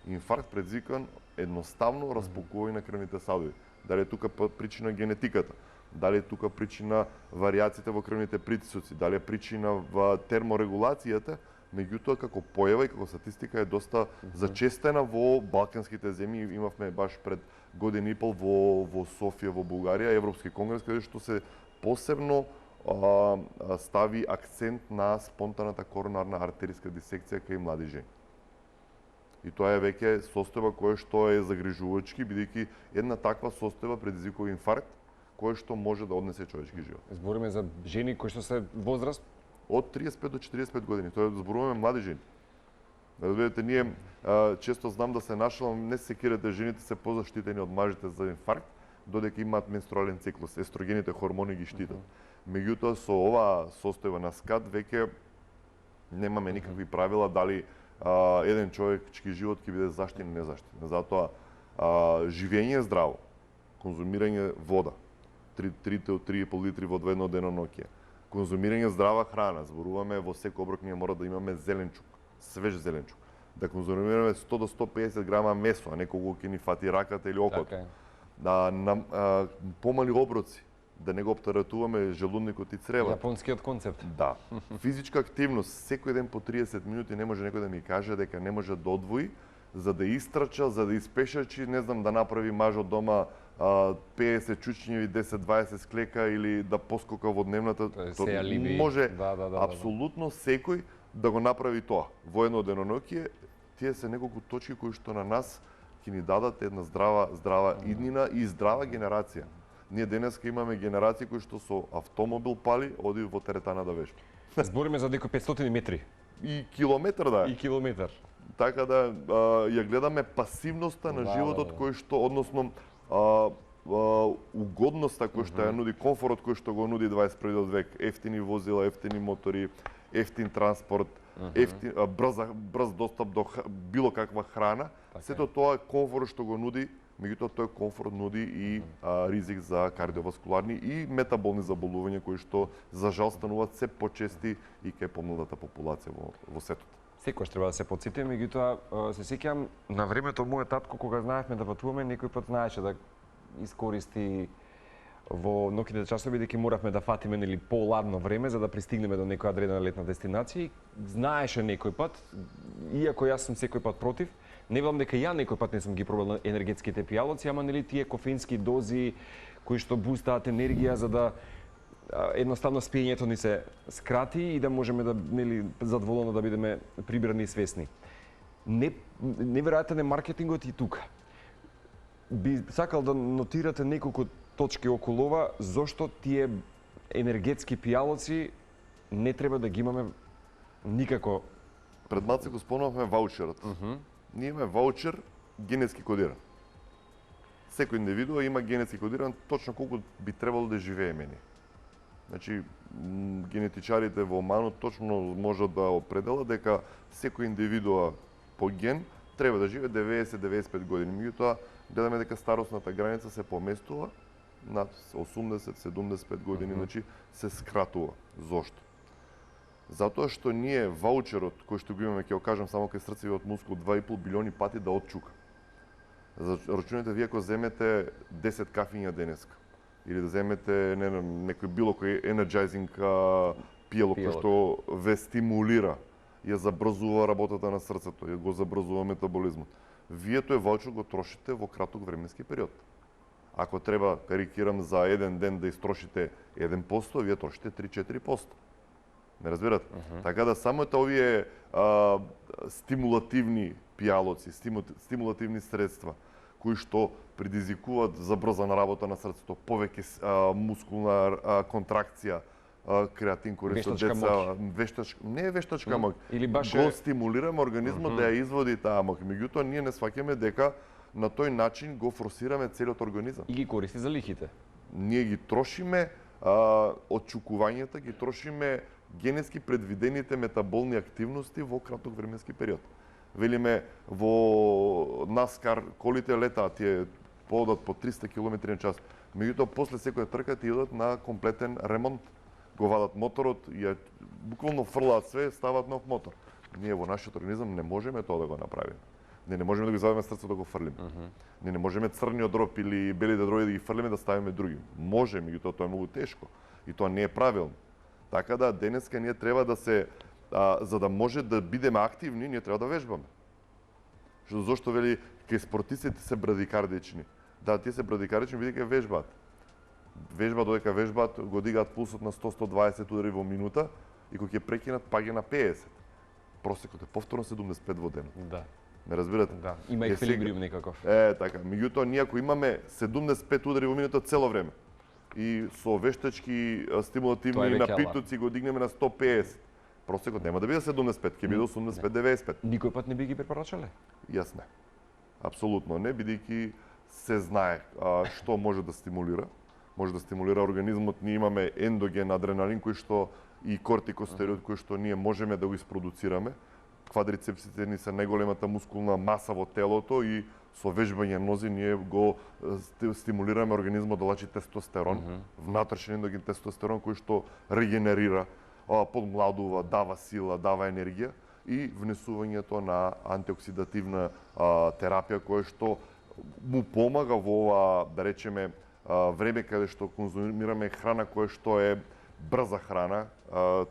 Инфаркт предизвикан едноставно распукување на крвните садови. Дали е тука причина генетиката, дали е тука причина варијациите во крвните притисоци, дали е причина во терморегулацијата, меѓутоа како појава и како статистика е доста зачестена во балканските земји. Имавме баш пред година и пол во Софија, во Бугарија, Европски конгрес, каде што се посебно стави акцент на спонтаната коронарна артериска дисекција кај млади жени. И тоа е веќе состојба која што е загрижувачки, бидејќи една таква состојба предизвикува инфаркт, кој што може да однесе човечки живот. Збориме за жени кои што се возраст од 35 до 45 години. Тоа зборуваме млади жени. Разбирате, ние често знам да се нашалам, не се секирате, жените се позаштитени од мажите за инфаркт, додека имаат менструален циклус, естрогените хормони ги штитат. Меѓутоа со оваа состојба на SCAD веќе немаме никакви правила дали еден човечки живот ќе биде заштитен или незаштитен. Затоа живење здраво, конзумирање вода, 3,5 литри во едно деноноќе, конзумирање здрава храна, зборуваме во секој оброк ние мора да имаме зеленчук, свеж зеленчук, да конзумираме 100 до 150 грама месо, а не кога ќе ни фати раката или окото. Помали оброци, да не го оптеретуваме желудникот и цревот. Јапонскиот концепт. Да. Физичка активност, секој ден по 30 минути, не може некој да ми каже дека не може да одвои, за да истрача, за да испешачи, не знам, да направи мажот дома 50 чучњеви, 10-20 склека или да поскока во дневната. Може апсолутно секој да го направи тоа. Во едно деноноќе, тие се неколку точки кои што на нас ќе ни дадат една здрава иднина и здрава генерација. Ние денеска имаме генерации кои што со автомобил пали, оди во теретана да вешба. Збориме за некои 500 метри. И километар да е. И километар. Така да ја гледаме пасивноста на животот кој што, односно угодноста кој што ја нуди, комфорот кој што го нуди 21 век, ефтини возила, ефтини мотори, ефтин транспорт, брз достап до било каква храна, сето тоа е комфорот што го нуди. Меѓутоа тој комфорт нуди и ризик за кардиоваскуларни и метаболни заболувања кои што за жал стануваат се почести и кај помладата популација во светот. Секојаш треба да се потсети, меѓутоа се сеќавам на времето мојот татко кога знаевме да патуваме, некој пат знаеше да искористи во ноќните часови дека моравме да фатиме нели поладно време за да пристигнеме до некоја одредена летна дестинација. Знаеше некој пат, иако јас сум секој пат против, не велам дека ја некој пат не сум ги пробал енергетските пијалоци, ама нели тие кофеински дози кои што бустаат енергија за да едноставно спиењето ни се скрати и да можеме да нели задоволено да бидеме прибрани и свесни. Неверојатен е маркетингот и тука. Би сакал да нотирате неколку точки околу ова, зошто тие енергетски пијалоци не треба да ги имаме никако. Пред малце го спомнавме ваучерот. Ние имаме ваучер генетски кодиран. Секој индивидуа има генетски кодиран точно колку би требало да живее мене. Значи, генетичарите во оманот точно можат да определат дека секој индивидуа по ген треба да живее 90-95 години. Меѓутоа, гледаме дека старосната граница се поместува над 80-75 години, значи се скратува. Зошто? Затоа што ние ваучерот кој што го имаме, ќе го кажам само кај срцевиот мускул, 2,5 билиони пати да отчука. Рачунете вие ако земете 10 кафиња денеска или да земете некој било кој енерджайзинг пијало кој што ве стимулира, ја забрзува работата на срцето, ја го забрзува метаболизмот. Вие тој ваучер го трошите во краток временски период. Ако треба, карикирам, за еден ден да истрошите 1%, вие трошите 3-4%. Не разбирате? Така да самото овие стимулативни пијалоци, стимулативни средства, кои што предизвикуваат забрзана работа на срцето, повеќе мускулна контракција, креатин користат деца, не е вештачка мок. Или баш го стимулираме организмот да ја изводи таа мок. Меѓутоа ние не сваќаме дека на тој начин го форсираме целиот организам. И ги користи за лихите. Ние ги трошиме отчукувањата, ги трошиме генетски предвидените метаболни активности во краток временски период. Велиме во Наскар колите летаат, тие поодат по 300 км/ч. Меѓутоа после секоја трка ти идат на комплетен ремонт. Го вадат моторот и буквално фрлаат све, стават нов мотор. Ние во нашиот организам не можеме тоа да го направиме. Не можеме да го извадиме срцето да го фрлиме. Не можеме црниот дроб или белите дроби да ги фрлиме да ставиме други. Може, меѓутоа тоа е многу тешко и тоа не е правилно. Така да денеска ние треба да се за да може да бидеме активни, ние треба да вежбаме. Зошто вели кај спортистите се брадикардични. Да, тие се брадикардични бидејќи вежбаат. Додека вежбаат, го дигаат пулсот на 100-120 удари во минута и кога ќе прекинат паѓа на 50. Просекот е повторно 75 во ден. Да. Ме разбирате? Да, има еквилибриум некаков. Така. Меѓутоа ние ако имаме 75 удари во минута цело време и со вештачки стимулативни напитоци го дигнеме на 150, просекот нема да биде 75, ќе биде 85-95. Никој пат не би ги препорачале? Јас не. Апсолутно не, бидејќи се знае што може да стимулира. Може да стимулира организмот. Ние имаме ендоген адреналин кој што и кортикостероид кој што ние можеме да го isproducirаме. Квадрицепсите ни се најголемата мускулна маса во телото и со вежбање нози ние го стимулираме организмот да лачи тестостерон, внатрешен ендоген тестостерон кој што регенерира, подмладува, дава сила, дава енергија и внесувањето на антиоксидативна терапија која што му помага во ова, да речеме, време каде што конзумираме храна која што е брза храна,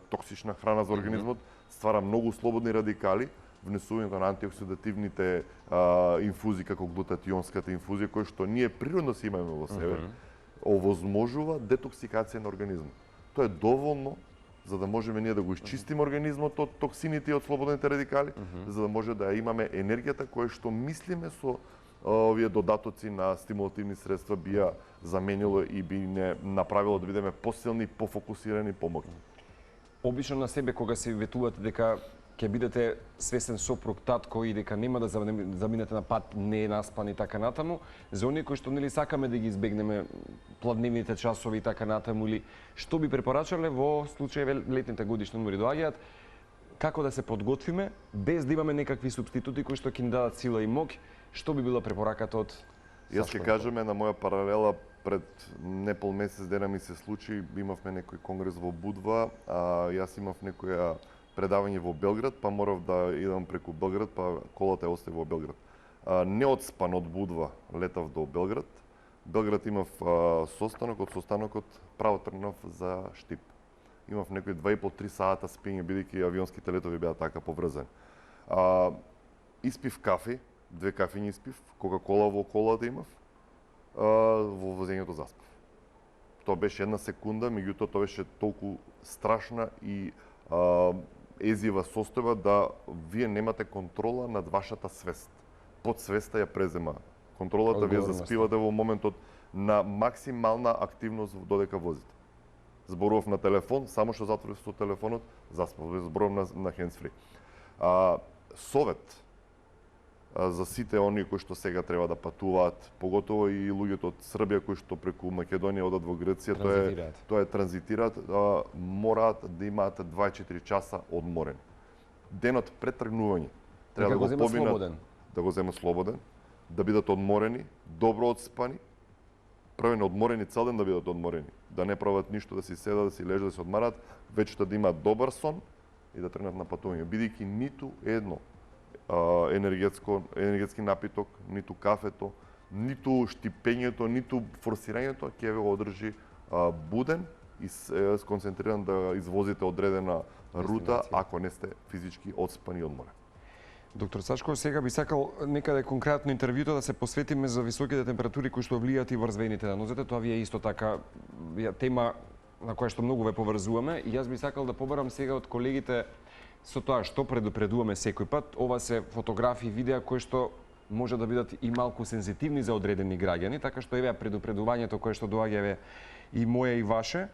токсична храна за организмот, ствара многу слободни радикали, внесувањето на антиоксидативните инфузии како глутатионската инфузија која што ние природно си имаме во себе, овозможува детоксикација на организмот. Тоа е доволно за да можеме ние да го исчистиме организмот од токсините и од слободните радикали, за да може да имаме енергијата која што мислиме со овие додатоци на стимулативни средства би ја заменило и би не направило да бидеме посилни, пофокусирани, помогни. Обично на себе кога се ветувате дека ќе бидете свесен сопруг, татко и дека нема да заминете на пат не наспан и така натаму, за оние кои што нели сакаме да ги избегнеме пладневните часови и така натаму, или што би препорачале во случај летните годишни одмори доаѓаат, како да се подготвиме без да имаме некакви супститути кои што ќе ни дадат сила и мок, што би била препораката од Јас ќе кажам на моја паралела пред непол месец дена ми се случи, имавме некој конгрес во Будва, јас имав некоја предавање во Белград, па морав да идам преку Белград, па колата ја остави во Белград. Неотспан од Будва летав до Белград. Белград имав состанок, од состанокот право тргнав за Штип. Имав некои 2,5-3 сата спиње, бидејќи авионските летови беа така поврзани. Испив кафе, 2 кафењи испив, кока-кола во колата имав, во возењето заспав. Тоа беше една секунда, меѓутоа тоа беше толку страшна и езива состојба да вие немате контрола над вашата свест. Подсвеста ја презема контролата, вие заспивате во моментот на максимална активност додека возите. Зборував на телефон, само што затворив со телефонот, заспав, зборував на hands-free. Совет за сите оние кои што сега треба да патуваат, поготово и луѓето од Србија кои што преку Македонија одат во Грција, тоа е транзитираат, мораат да имаат 24 часа одморен. Денот пред тргнување треба да го поминат, да го земат слободен, да бидат одморени, добро одспани, правено одморени цел ден да бидат одморени, да не прават ништо, да си седат, да си лежат, да се одмарат, вечерта да имаат добар сон и да тргнат на патување, бидејќи ниту едно енергетски напиток, ниту кафето, ниту штипењето, ниту форсирањето ќе ве одржи буден и сконцентриран да извозите одредена рута ако не сте физички одспани и одморени. Доктор Сачко, сега би сакал некаде конкретно интервјуто да се посветиме за високите температури кои што влијаат и врз вените на нозете. Тоа ви е исто така тема на која што многу ве поврзуваме и јас би сакал да побарам сега од колегите со тоа што предупредуваме секој пат. Ова се фотографии, видеа кои што може да бидат и малку сензитивни за одредени граѓани, така што еве предупредувањето кое што доаѓа еве и мое и ваше,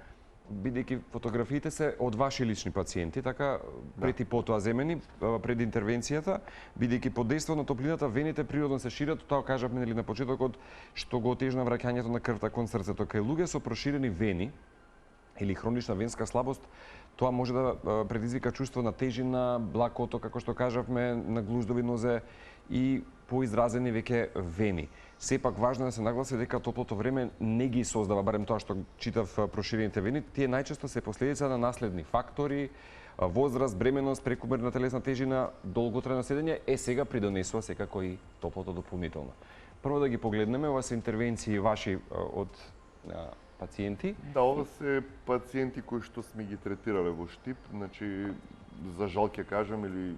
бидејќи фотографиите се од ваши лични пациенти, така пред и потоа земени, пред интервенцијата, бидејќи под дејство на топлината вените природно се шират, тоа кажавме нели на почетокот, што го отежна враќањето на крвта кон срцето. Кај луѓе со проширени вени или хронична венска слабост, тоа може да предизвика чувство на тежина, блакото, како што кажавме, на глуждови нозе и поизразени веќе вени. Сепак важно е да се нагласи дека топлото време не ги создава, барем тоа што читав проширените вени, тие најчесто се последица на наследни фактори, возраст, бременост, прекумерна телесна тежина, долготрајно седење, сега придонесува секако и топлото дополнително. Прво да ги погледнеме, ова се интервенции ваши од пациенти. Да, ова се пациенти кои што сме ги третирале во Штип, значи за жал ќе кажам или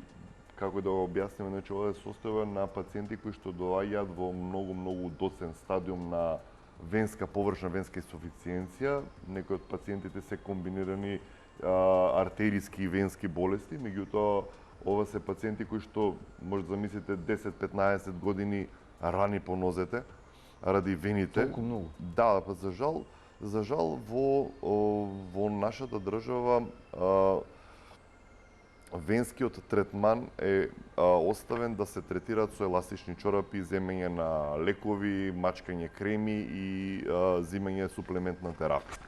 како да го објасниме, значи ова е состојба на пациенти кои што доаѓаат во многу доцен стадиум на површна венска инсуфициенција. Некои од пациентите се комбинирани артериски и венски болести, меѓутоа ова се пациенти кои што може да замислите 10-15 години рани по нозете ради вените. Толку многу. Да, па за жал во нашата држава венскиот третман е оставен да се третираат со еластични чорапи, земење на лекови, мачкање креми и земење суплементна терапија.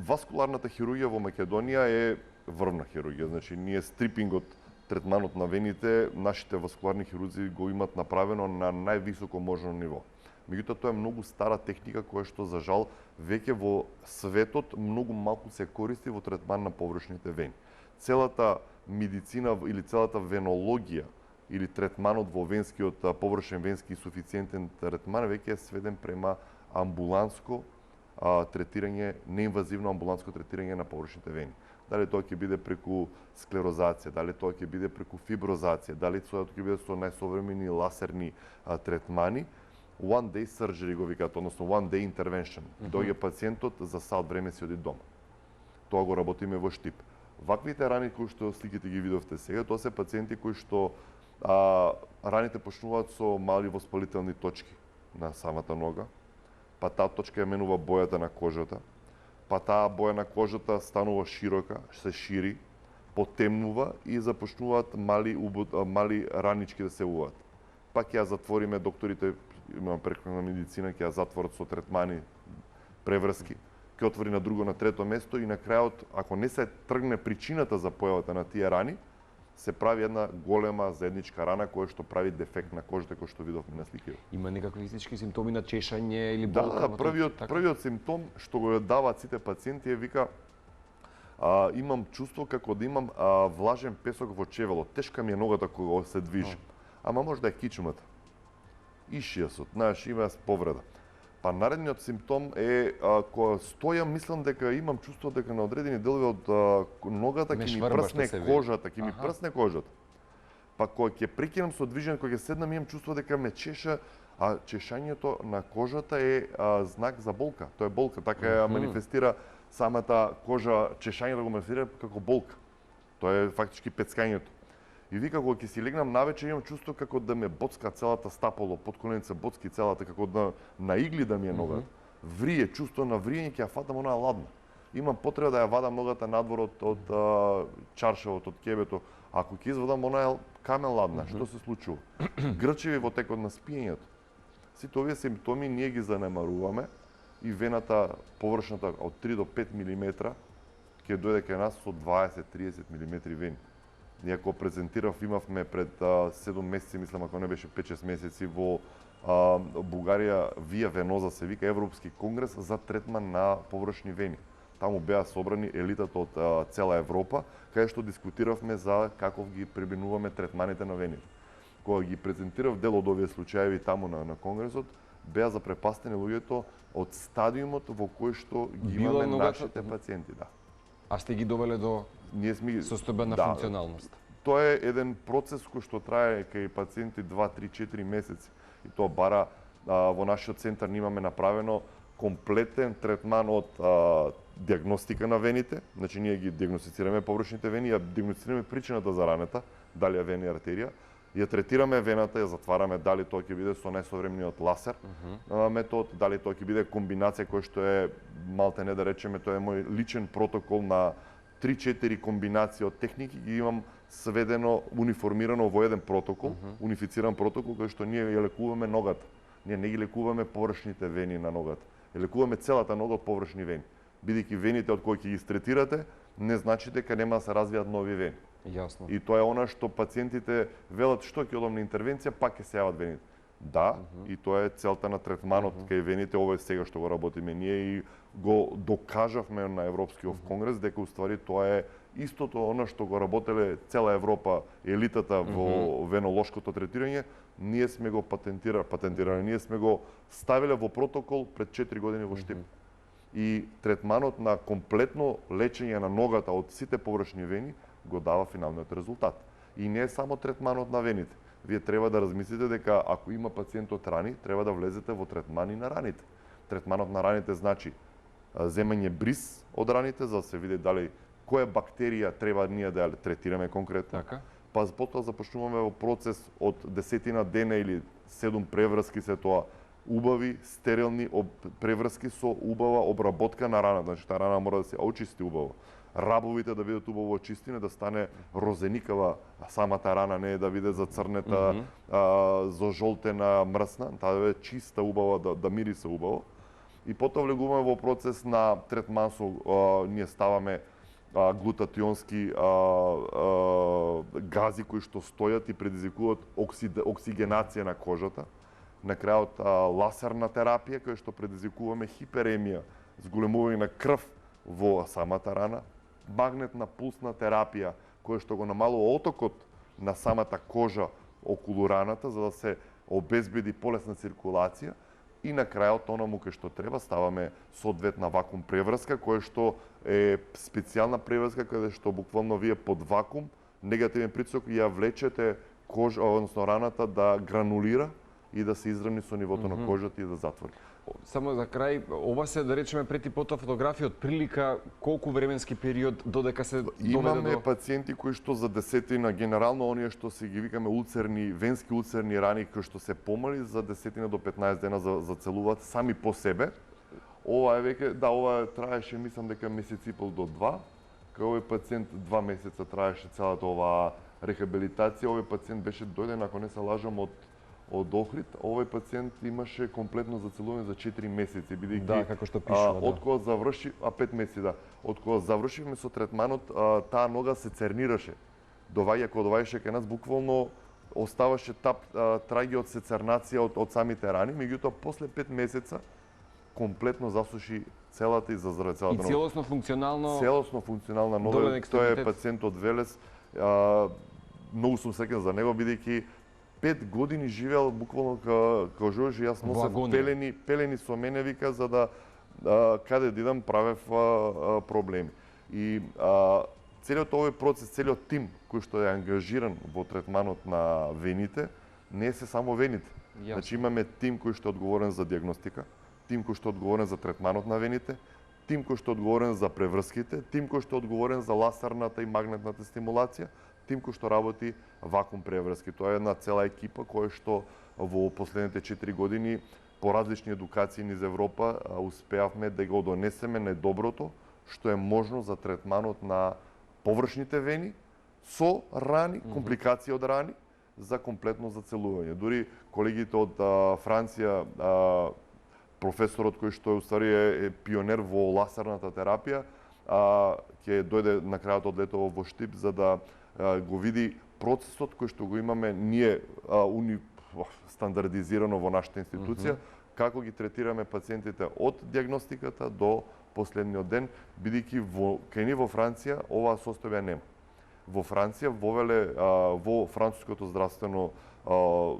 Васкуларната хирургија во Македонија е врвна хирургија, значи ние стрипингот, третманот на вените, нашите васкуларни хирурзи го имат направено на највисоко можно ниво. Меѓутоа тоа е многу стара техника која што за жал веќе во светот многу малку се користи во третман на површните вени. Целата медицина или целата венологија или третманот во венскиот површен венски суфициентен третман веќе е сведен према амбуланско третирање, неинвазивно амбуланско третирање на површните вени. Дали тоа ќе биде преку склерозација, дали тоа ќе биде преку фиброзација, дали тоа ќе биде со најсовремени ласерни третмани, one day surgery го викаат, односно one day intervention. Доаѓа пациентот, за сат време си оди дома. Тоа го работиме во Штип. Ваквите рани кои што сликите ги видовте сега, тоа се пациенти кои што раните почнуваат со мали воспалителни точки на самата нога, па таа точка ја менува бојата на кожата, па таа боја на кожата станува широка, се шири, потемнува и започнуваат мали ранички да се уват. Па ќе ја затвориме, докторите, имаме прекрасна медицина, ќе ја затворат со третмани, преврски, ќе отвори на друго, на трето место и на крајот, ако не се тргне причината за појавата на тие рани, се прави една голема заедничка рана која што прави дефект на кожата кој што видовме на сликите. Има некакви физички симптоми на чешање или болка? Да, првиот симптом што го даваат сите пациенти е вика имам чувство како да имам влажен песок во чевелот. Тешка ми е ногата кога се движи. Ама може да е кичмата. Ишијасот, знаеш, има повреда. Па наредниот симптом е кога стојам, мислам дека имам чувство дека на одредени делови од ногата ќе ми прсне кожата, ќе ми прсне кожата. Па кога ќе прекинам со движење, кога ќе седнам, имам чувство дека ме чеша, а чешањето на кожата е знак за болка. Тоа е болка, така ја манифестира самата кожа, чешањето го манифестира како болка. Тоа е фактички пецкањето. И вика, кога ќе си легнам навечер, имам чувство како да ме боцка целата стапало, подколеница боцки целата, како да на игли да ми е ногата. Врие, чувство на вриење, ќе ја фатам, она е ладна. Имам потреба да ја вадам ногата надвор од чаршавот, од кебето. Ако ќе извадам, она е камен ладна. Што се случува? Грчеви во текот на спиењето. Сите овие симптоми ние ги занемаруваме и вената површната од 3 до 5 мм ќе дојде кај нас со 20-30 мм вени. Ние кога презентирав, имавме пред 7 месеци, мислам, ако не беше 5-6 месеци, во Бугарија Вија Веноза се вика Европски конгрес за третман на површни вени. Таму беа собрани елитата од цела Европа, каде што дискутиравме за каков ги пребинуваме третманите на вените. Кога ги презентирав дел од овие случаеви таму на конгресот, беа запрепастени луѓето од стадиумот во кој што ги имаме нашите пациенти, да. А сте ги довеле до состојба на функционалност? Тоа е еден процес кој што трае кај пациенти 2-3-4 месеци. И тоа бара во нашиот центар имаме направено комплетен третман од диагностика на вените, значи ние ги диагностицираме површните вени, ја диагностицираме причината за раната, дали е вена и артерија. Ја третираме вената, ја затвараме, дали тоа ќе биде со најсовремениот ласер метод, дали тоа ќе биде комбинација која што е малте не да речеме, тоа е мој личен протокол на 3-4 комбинации од техники, ги имам сведено, униформирано во еден протокол, унифициран протокол кој што ние ја лекуваме ногата. Ние не ги лекуваме површните вени на ногата. Ја лекуваме целата нога од површни вени. Бидејќи вените од кои ќе ги стретирате, не значи дека нема да се развијат нови вени. Јасно. И тоа е она што пациентите велат што ќе одам на интервенција, пак ќе се јават вените. Да, и тоа е целта на третманот кај вените, ова е сега што го работиме ние и го докажавме на Европскиот конгрес дека уствари тоа е истото она што го работеле цела Европа, елитата во венолошкото третирање, ние сме го патентирале, ние сме го ставиле во протокол пред 4 години во Штип. И третманот на комплетно лечење на ногата од сите површни вени го дава финалниот резултат. И не е само третманот на вените. Вие треба да размислите дека ако има пациент од рани, треба да влезете во третмани на раните. Третманот на раните значи земање бриз од раните за да се види дали која бактерија треба ние да ја третираме конкретно. Така. Па потоа започнуваме во процес од 10 дена или 7 преврски се тоа убави, стерилни преврски со убава обработка на раната. Значи, таа рана мора да се очисти убаво. Рабовите да бидат убаво очистени, да стане розеникава самата рана, не е да биде зацрнета, зажолтена, мрсна, таа да биде чиста убава, да мирисе убаво. И потоа влегуваме во процес на третман со ние ставаме глутатионски гази кои што стојат и предизвикуваат оксигенација на кожата. На крајот ласерна терапија која што предизвикуваме хиперемија, зголемување на крв во самата рана, магнетна пулсна терапија која што го намалува отокот на самата кожа околу раната за да се обезбеди полесна циркулација и на крајот онаму кај што треба ставаме соодветна вакуум преврска која што е специјална преврска каде што буквално вие под вакуум негативен притисок ја влечете кожа, односно раната да гранулира и да се изравни со нивото на кожата и да затвори. Само за крај, ова се, да речеме, пред и потоа фотографија од прилика колку временски период додека се доведе Имаме до... пациенти кои што за десетина, генерално оние што се ги викаме улцерни, венски улцерни рани кои што се помали за 10 до 15 дена зацелуваат сами по себе. Ова е веќе, да, ова траеше, мислам дека месец и пол до 2. Кај овој пациент 2 месеца траеше целата оваа рехабилитација. Овој пациент беше дојден, ако не се лажам, од Охрид. Овој пациент имаше комплетно зацелување за 4 месеци, бидејќи Да, како што пишува, да. од кога заврши, 5 месеци, да. Од кога завршивме со третманот, таа нога се цернираше. Кога доваѓаше кај нас, буквално оставаше траги од сецернација од самите рани, меѓутоа после 5 месеца комплетно засуши целата и заздраве целата нога. И целосно функционално... Целосно функционална нога. Тој е пациент од Велес. Многу сум среќен за него, бидејќи 5 години живеел буквално као Жорж, јас носев пелени со мене, вика, за да каде да идам правев проблеми. И целиот овој процес, целиот тим кој што е ангажиран во третманот на вените, не се само вените. Значи имаме тим кој што е одговорен за диагностика, тим кој што е одговорен за третманот на вените, тим кој што е одговорен за преврските, тим кој што е одговорен за ласерната и магнетната стимулација, тим кој што работи вакуум преврски. Тоа е една цела екипа која што во последните 4 години по различни едукации низ Европа успеавме да го донесеме најдоброто што е можно за третманот на површните вени со рани, компликации од рани за комплетно зацелување. Дури колегите од Франција, професорот кој што е пионер во ласерната терапија, ќе дојде на крајот од летово во Штип за да го види процесот кој што го имаме ние стандардизирано во нашата институција, како ги третираме пациентите од диагностиката до последниот ден, бидејќи кај ни во Франција оваа состојба нема. Во Франција вовеле во француското здравствено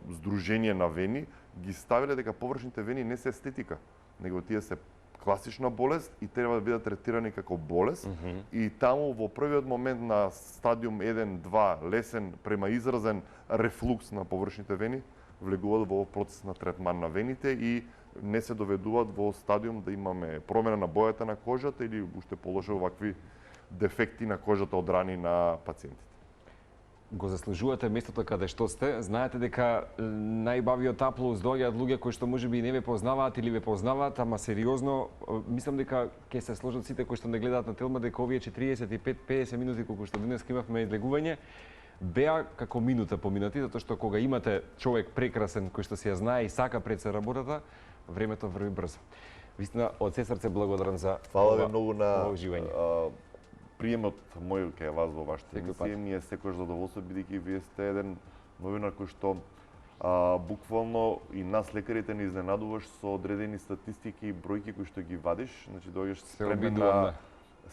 здружение на вени ги ставиле дека површните вени не се естетика, него тие се класична болест и треба да бидат третирани како болест. И таму во првиот момент на стадиум 1-2 лесен према изразен рефлукс на површните вени влегуваат во процес на третман на вените и не се доведуваат во стадиум да имаме промена на бојата на кожата или уште полошо вакви дефекти на кожата од рани на пациентите. го заслужувате местото каде што сте. Знаете дека најбавиот аплауз доаѓаат луѓе кои што можеби не ве познаваат или ве познаваат, ама сериозно мислам дека ќе се сложат сите кои што не гледаат на Телма дека овие 45-50 минути колку што денес имавме излегување беа како минута по минути, затоа што кога имате човек прекрасен кој што си ја знае и сака пред се работата, времето врви брзо. Вистина од се срце благодарам за Фала ви многу на приемот мој кај вас во вашата емисија. Ми е секојаш задоволство бидејќи вие сте еден новинар кој што буквално и нас лекарите ни изненадуваш со одредени статистики и бројки кои што ги вадиш, значи доаѓаш спремен на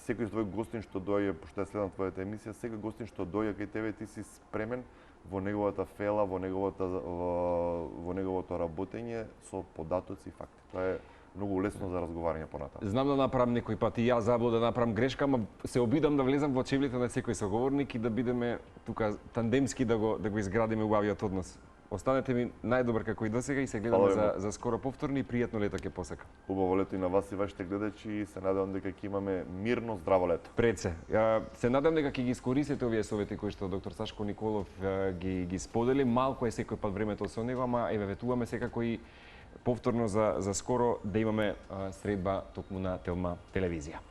секој твој гостин што доаѓа, пошто ја следам твојата емисија, секој гостин што доаѓа кај тебе ти си спремен во неговата фела, во неговото работење со податоци и факти. Тоа е многу лесно за разговарање понатаму. Знам да направам некој пат и јас заблуда да направам грешка, ама се обидам да влезам во чевлите на секој соговорник и да бидеме тука тандемски да го изградиме убавиот однос. Останете ми најдобар како и досега и се гледаме за скоро повторни и пријатно лето ќе посакам. Убаво лето и на вас и вашите гледачи и се надевам дека ќе имаме мирно, здраво лето. Пред се. Се надевам дека ќе ги искористите овие совети кои што доктор Сашко Николов ги сподели. Малку е секој пат времето со него, ама еве ветуваме секако и повторно за скоро да имаме средба токму на Телма телевизија.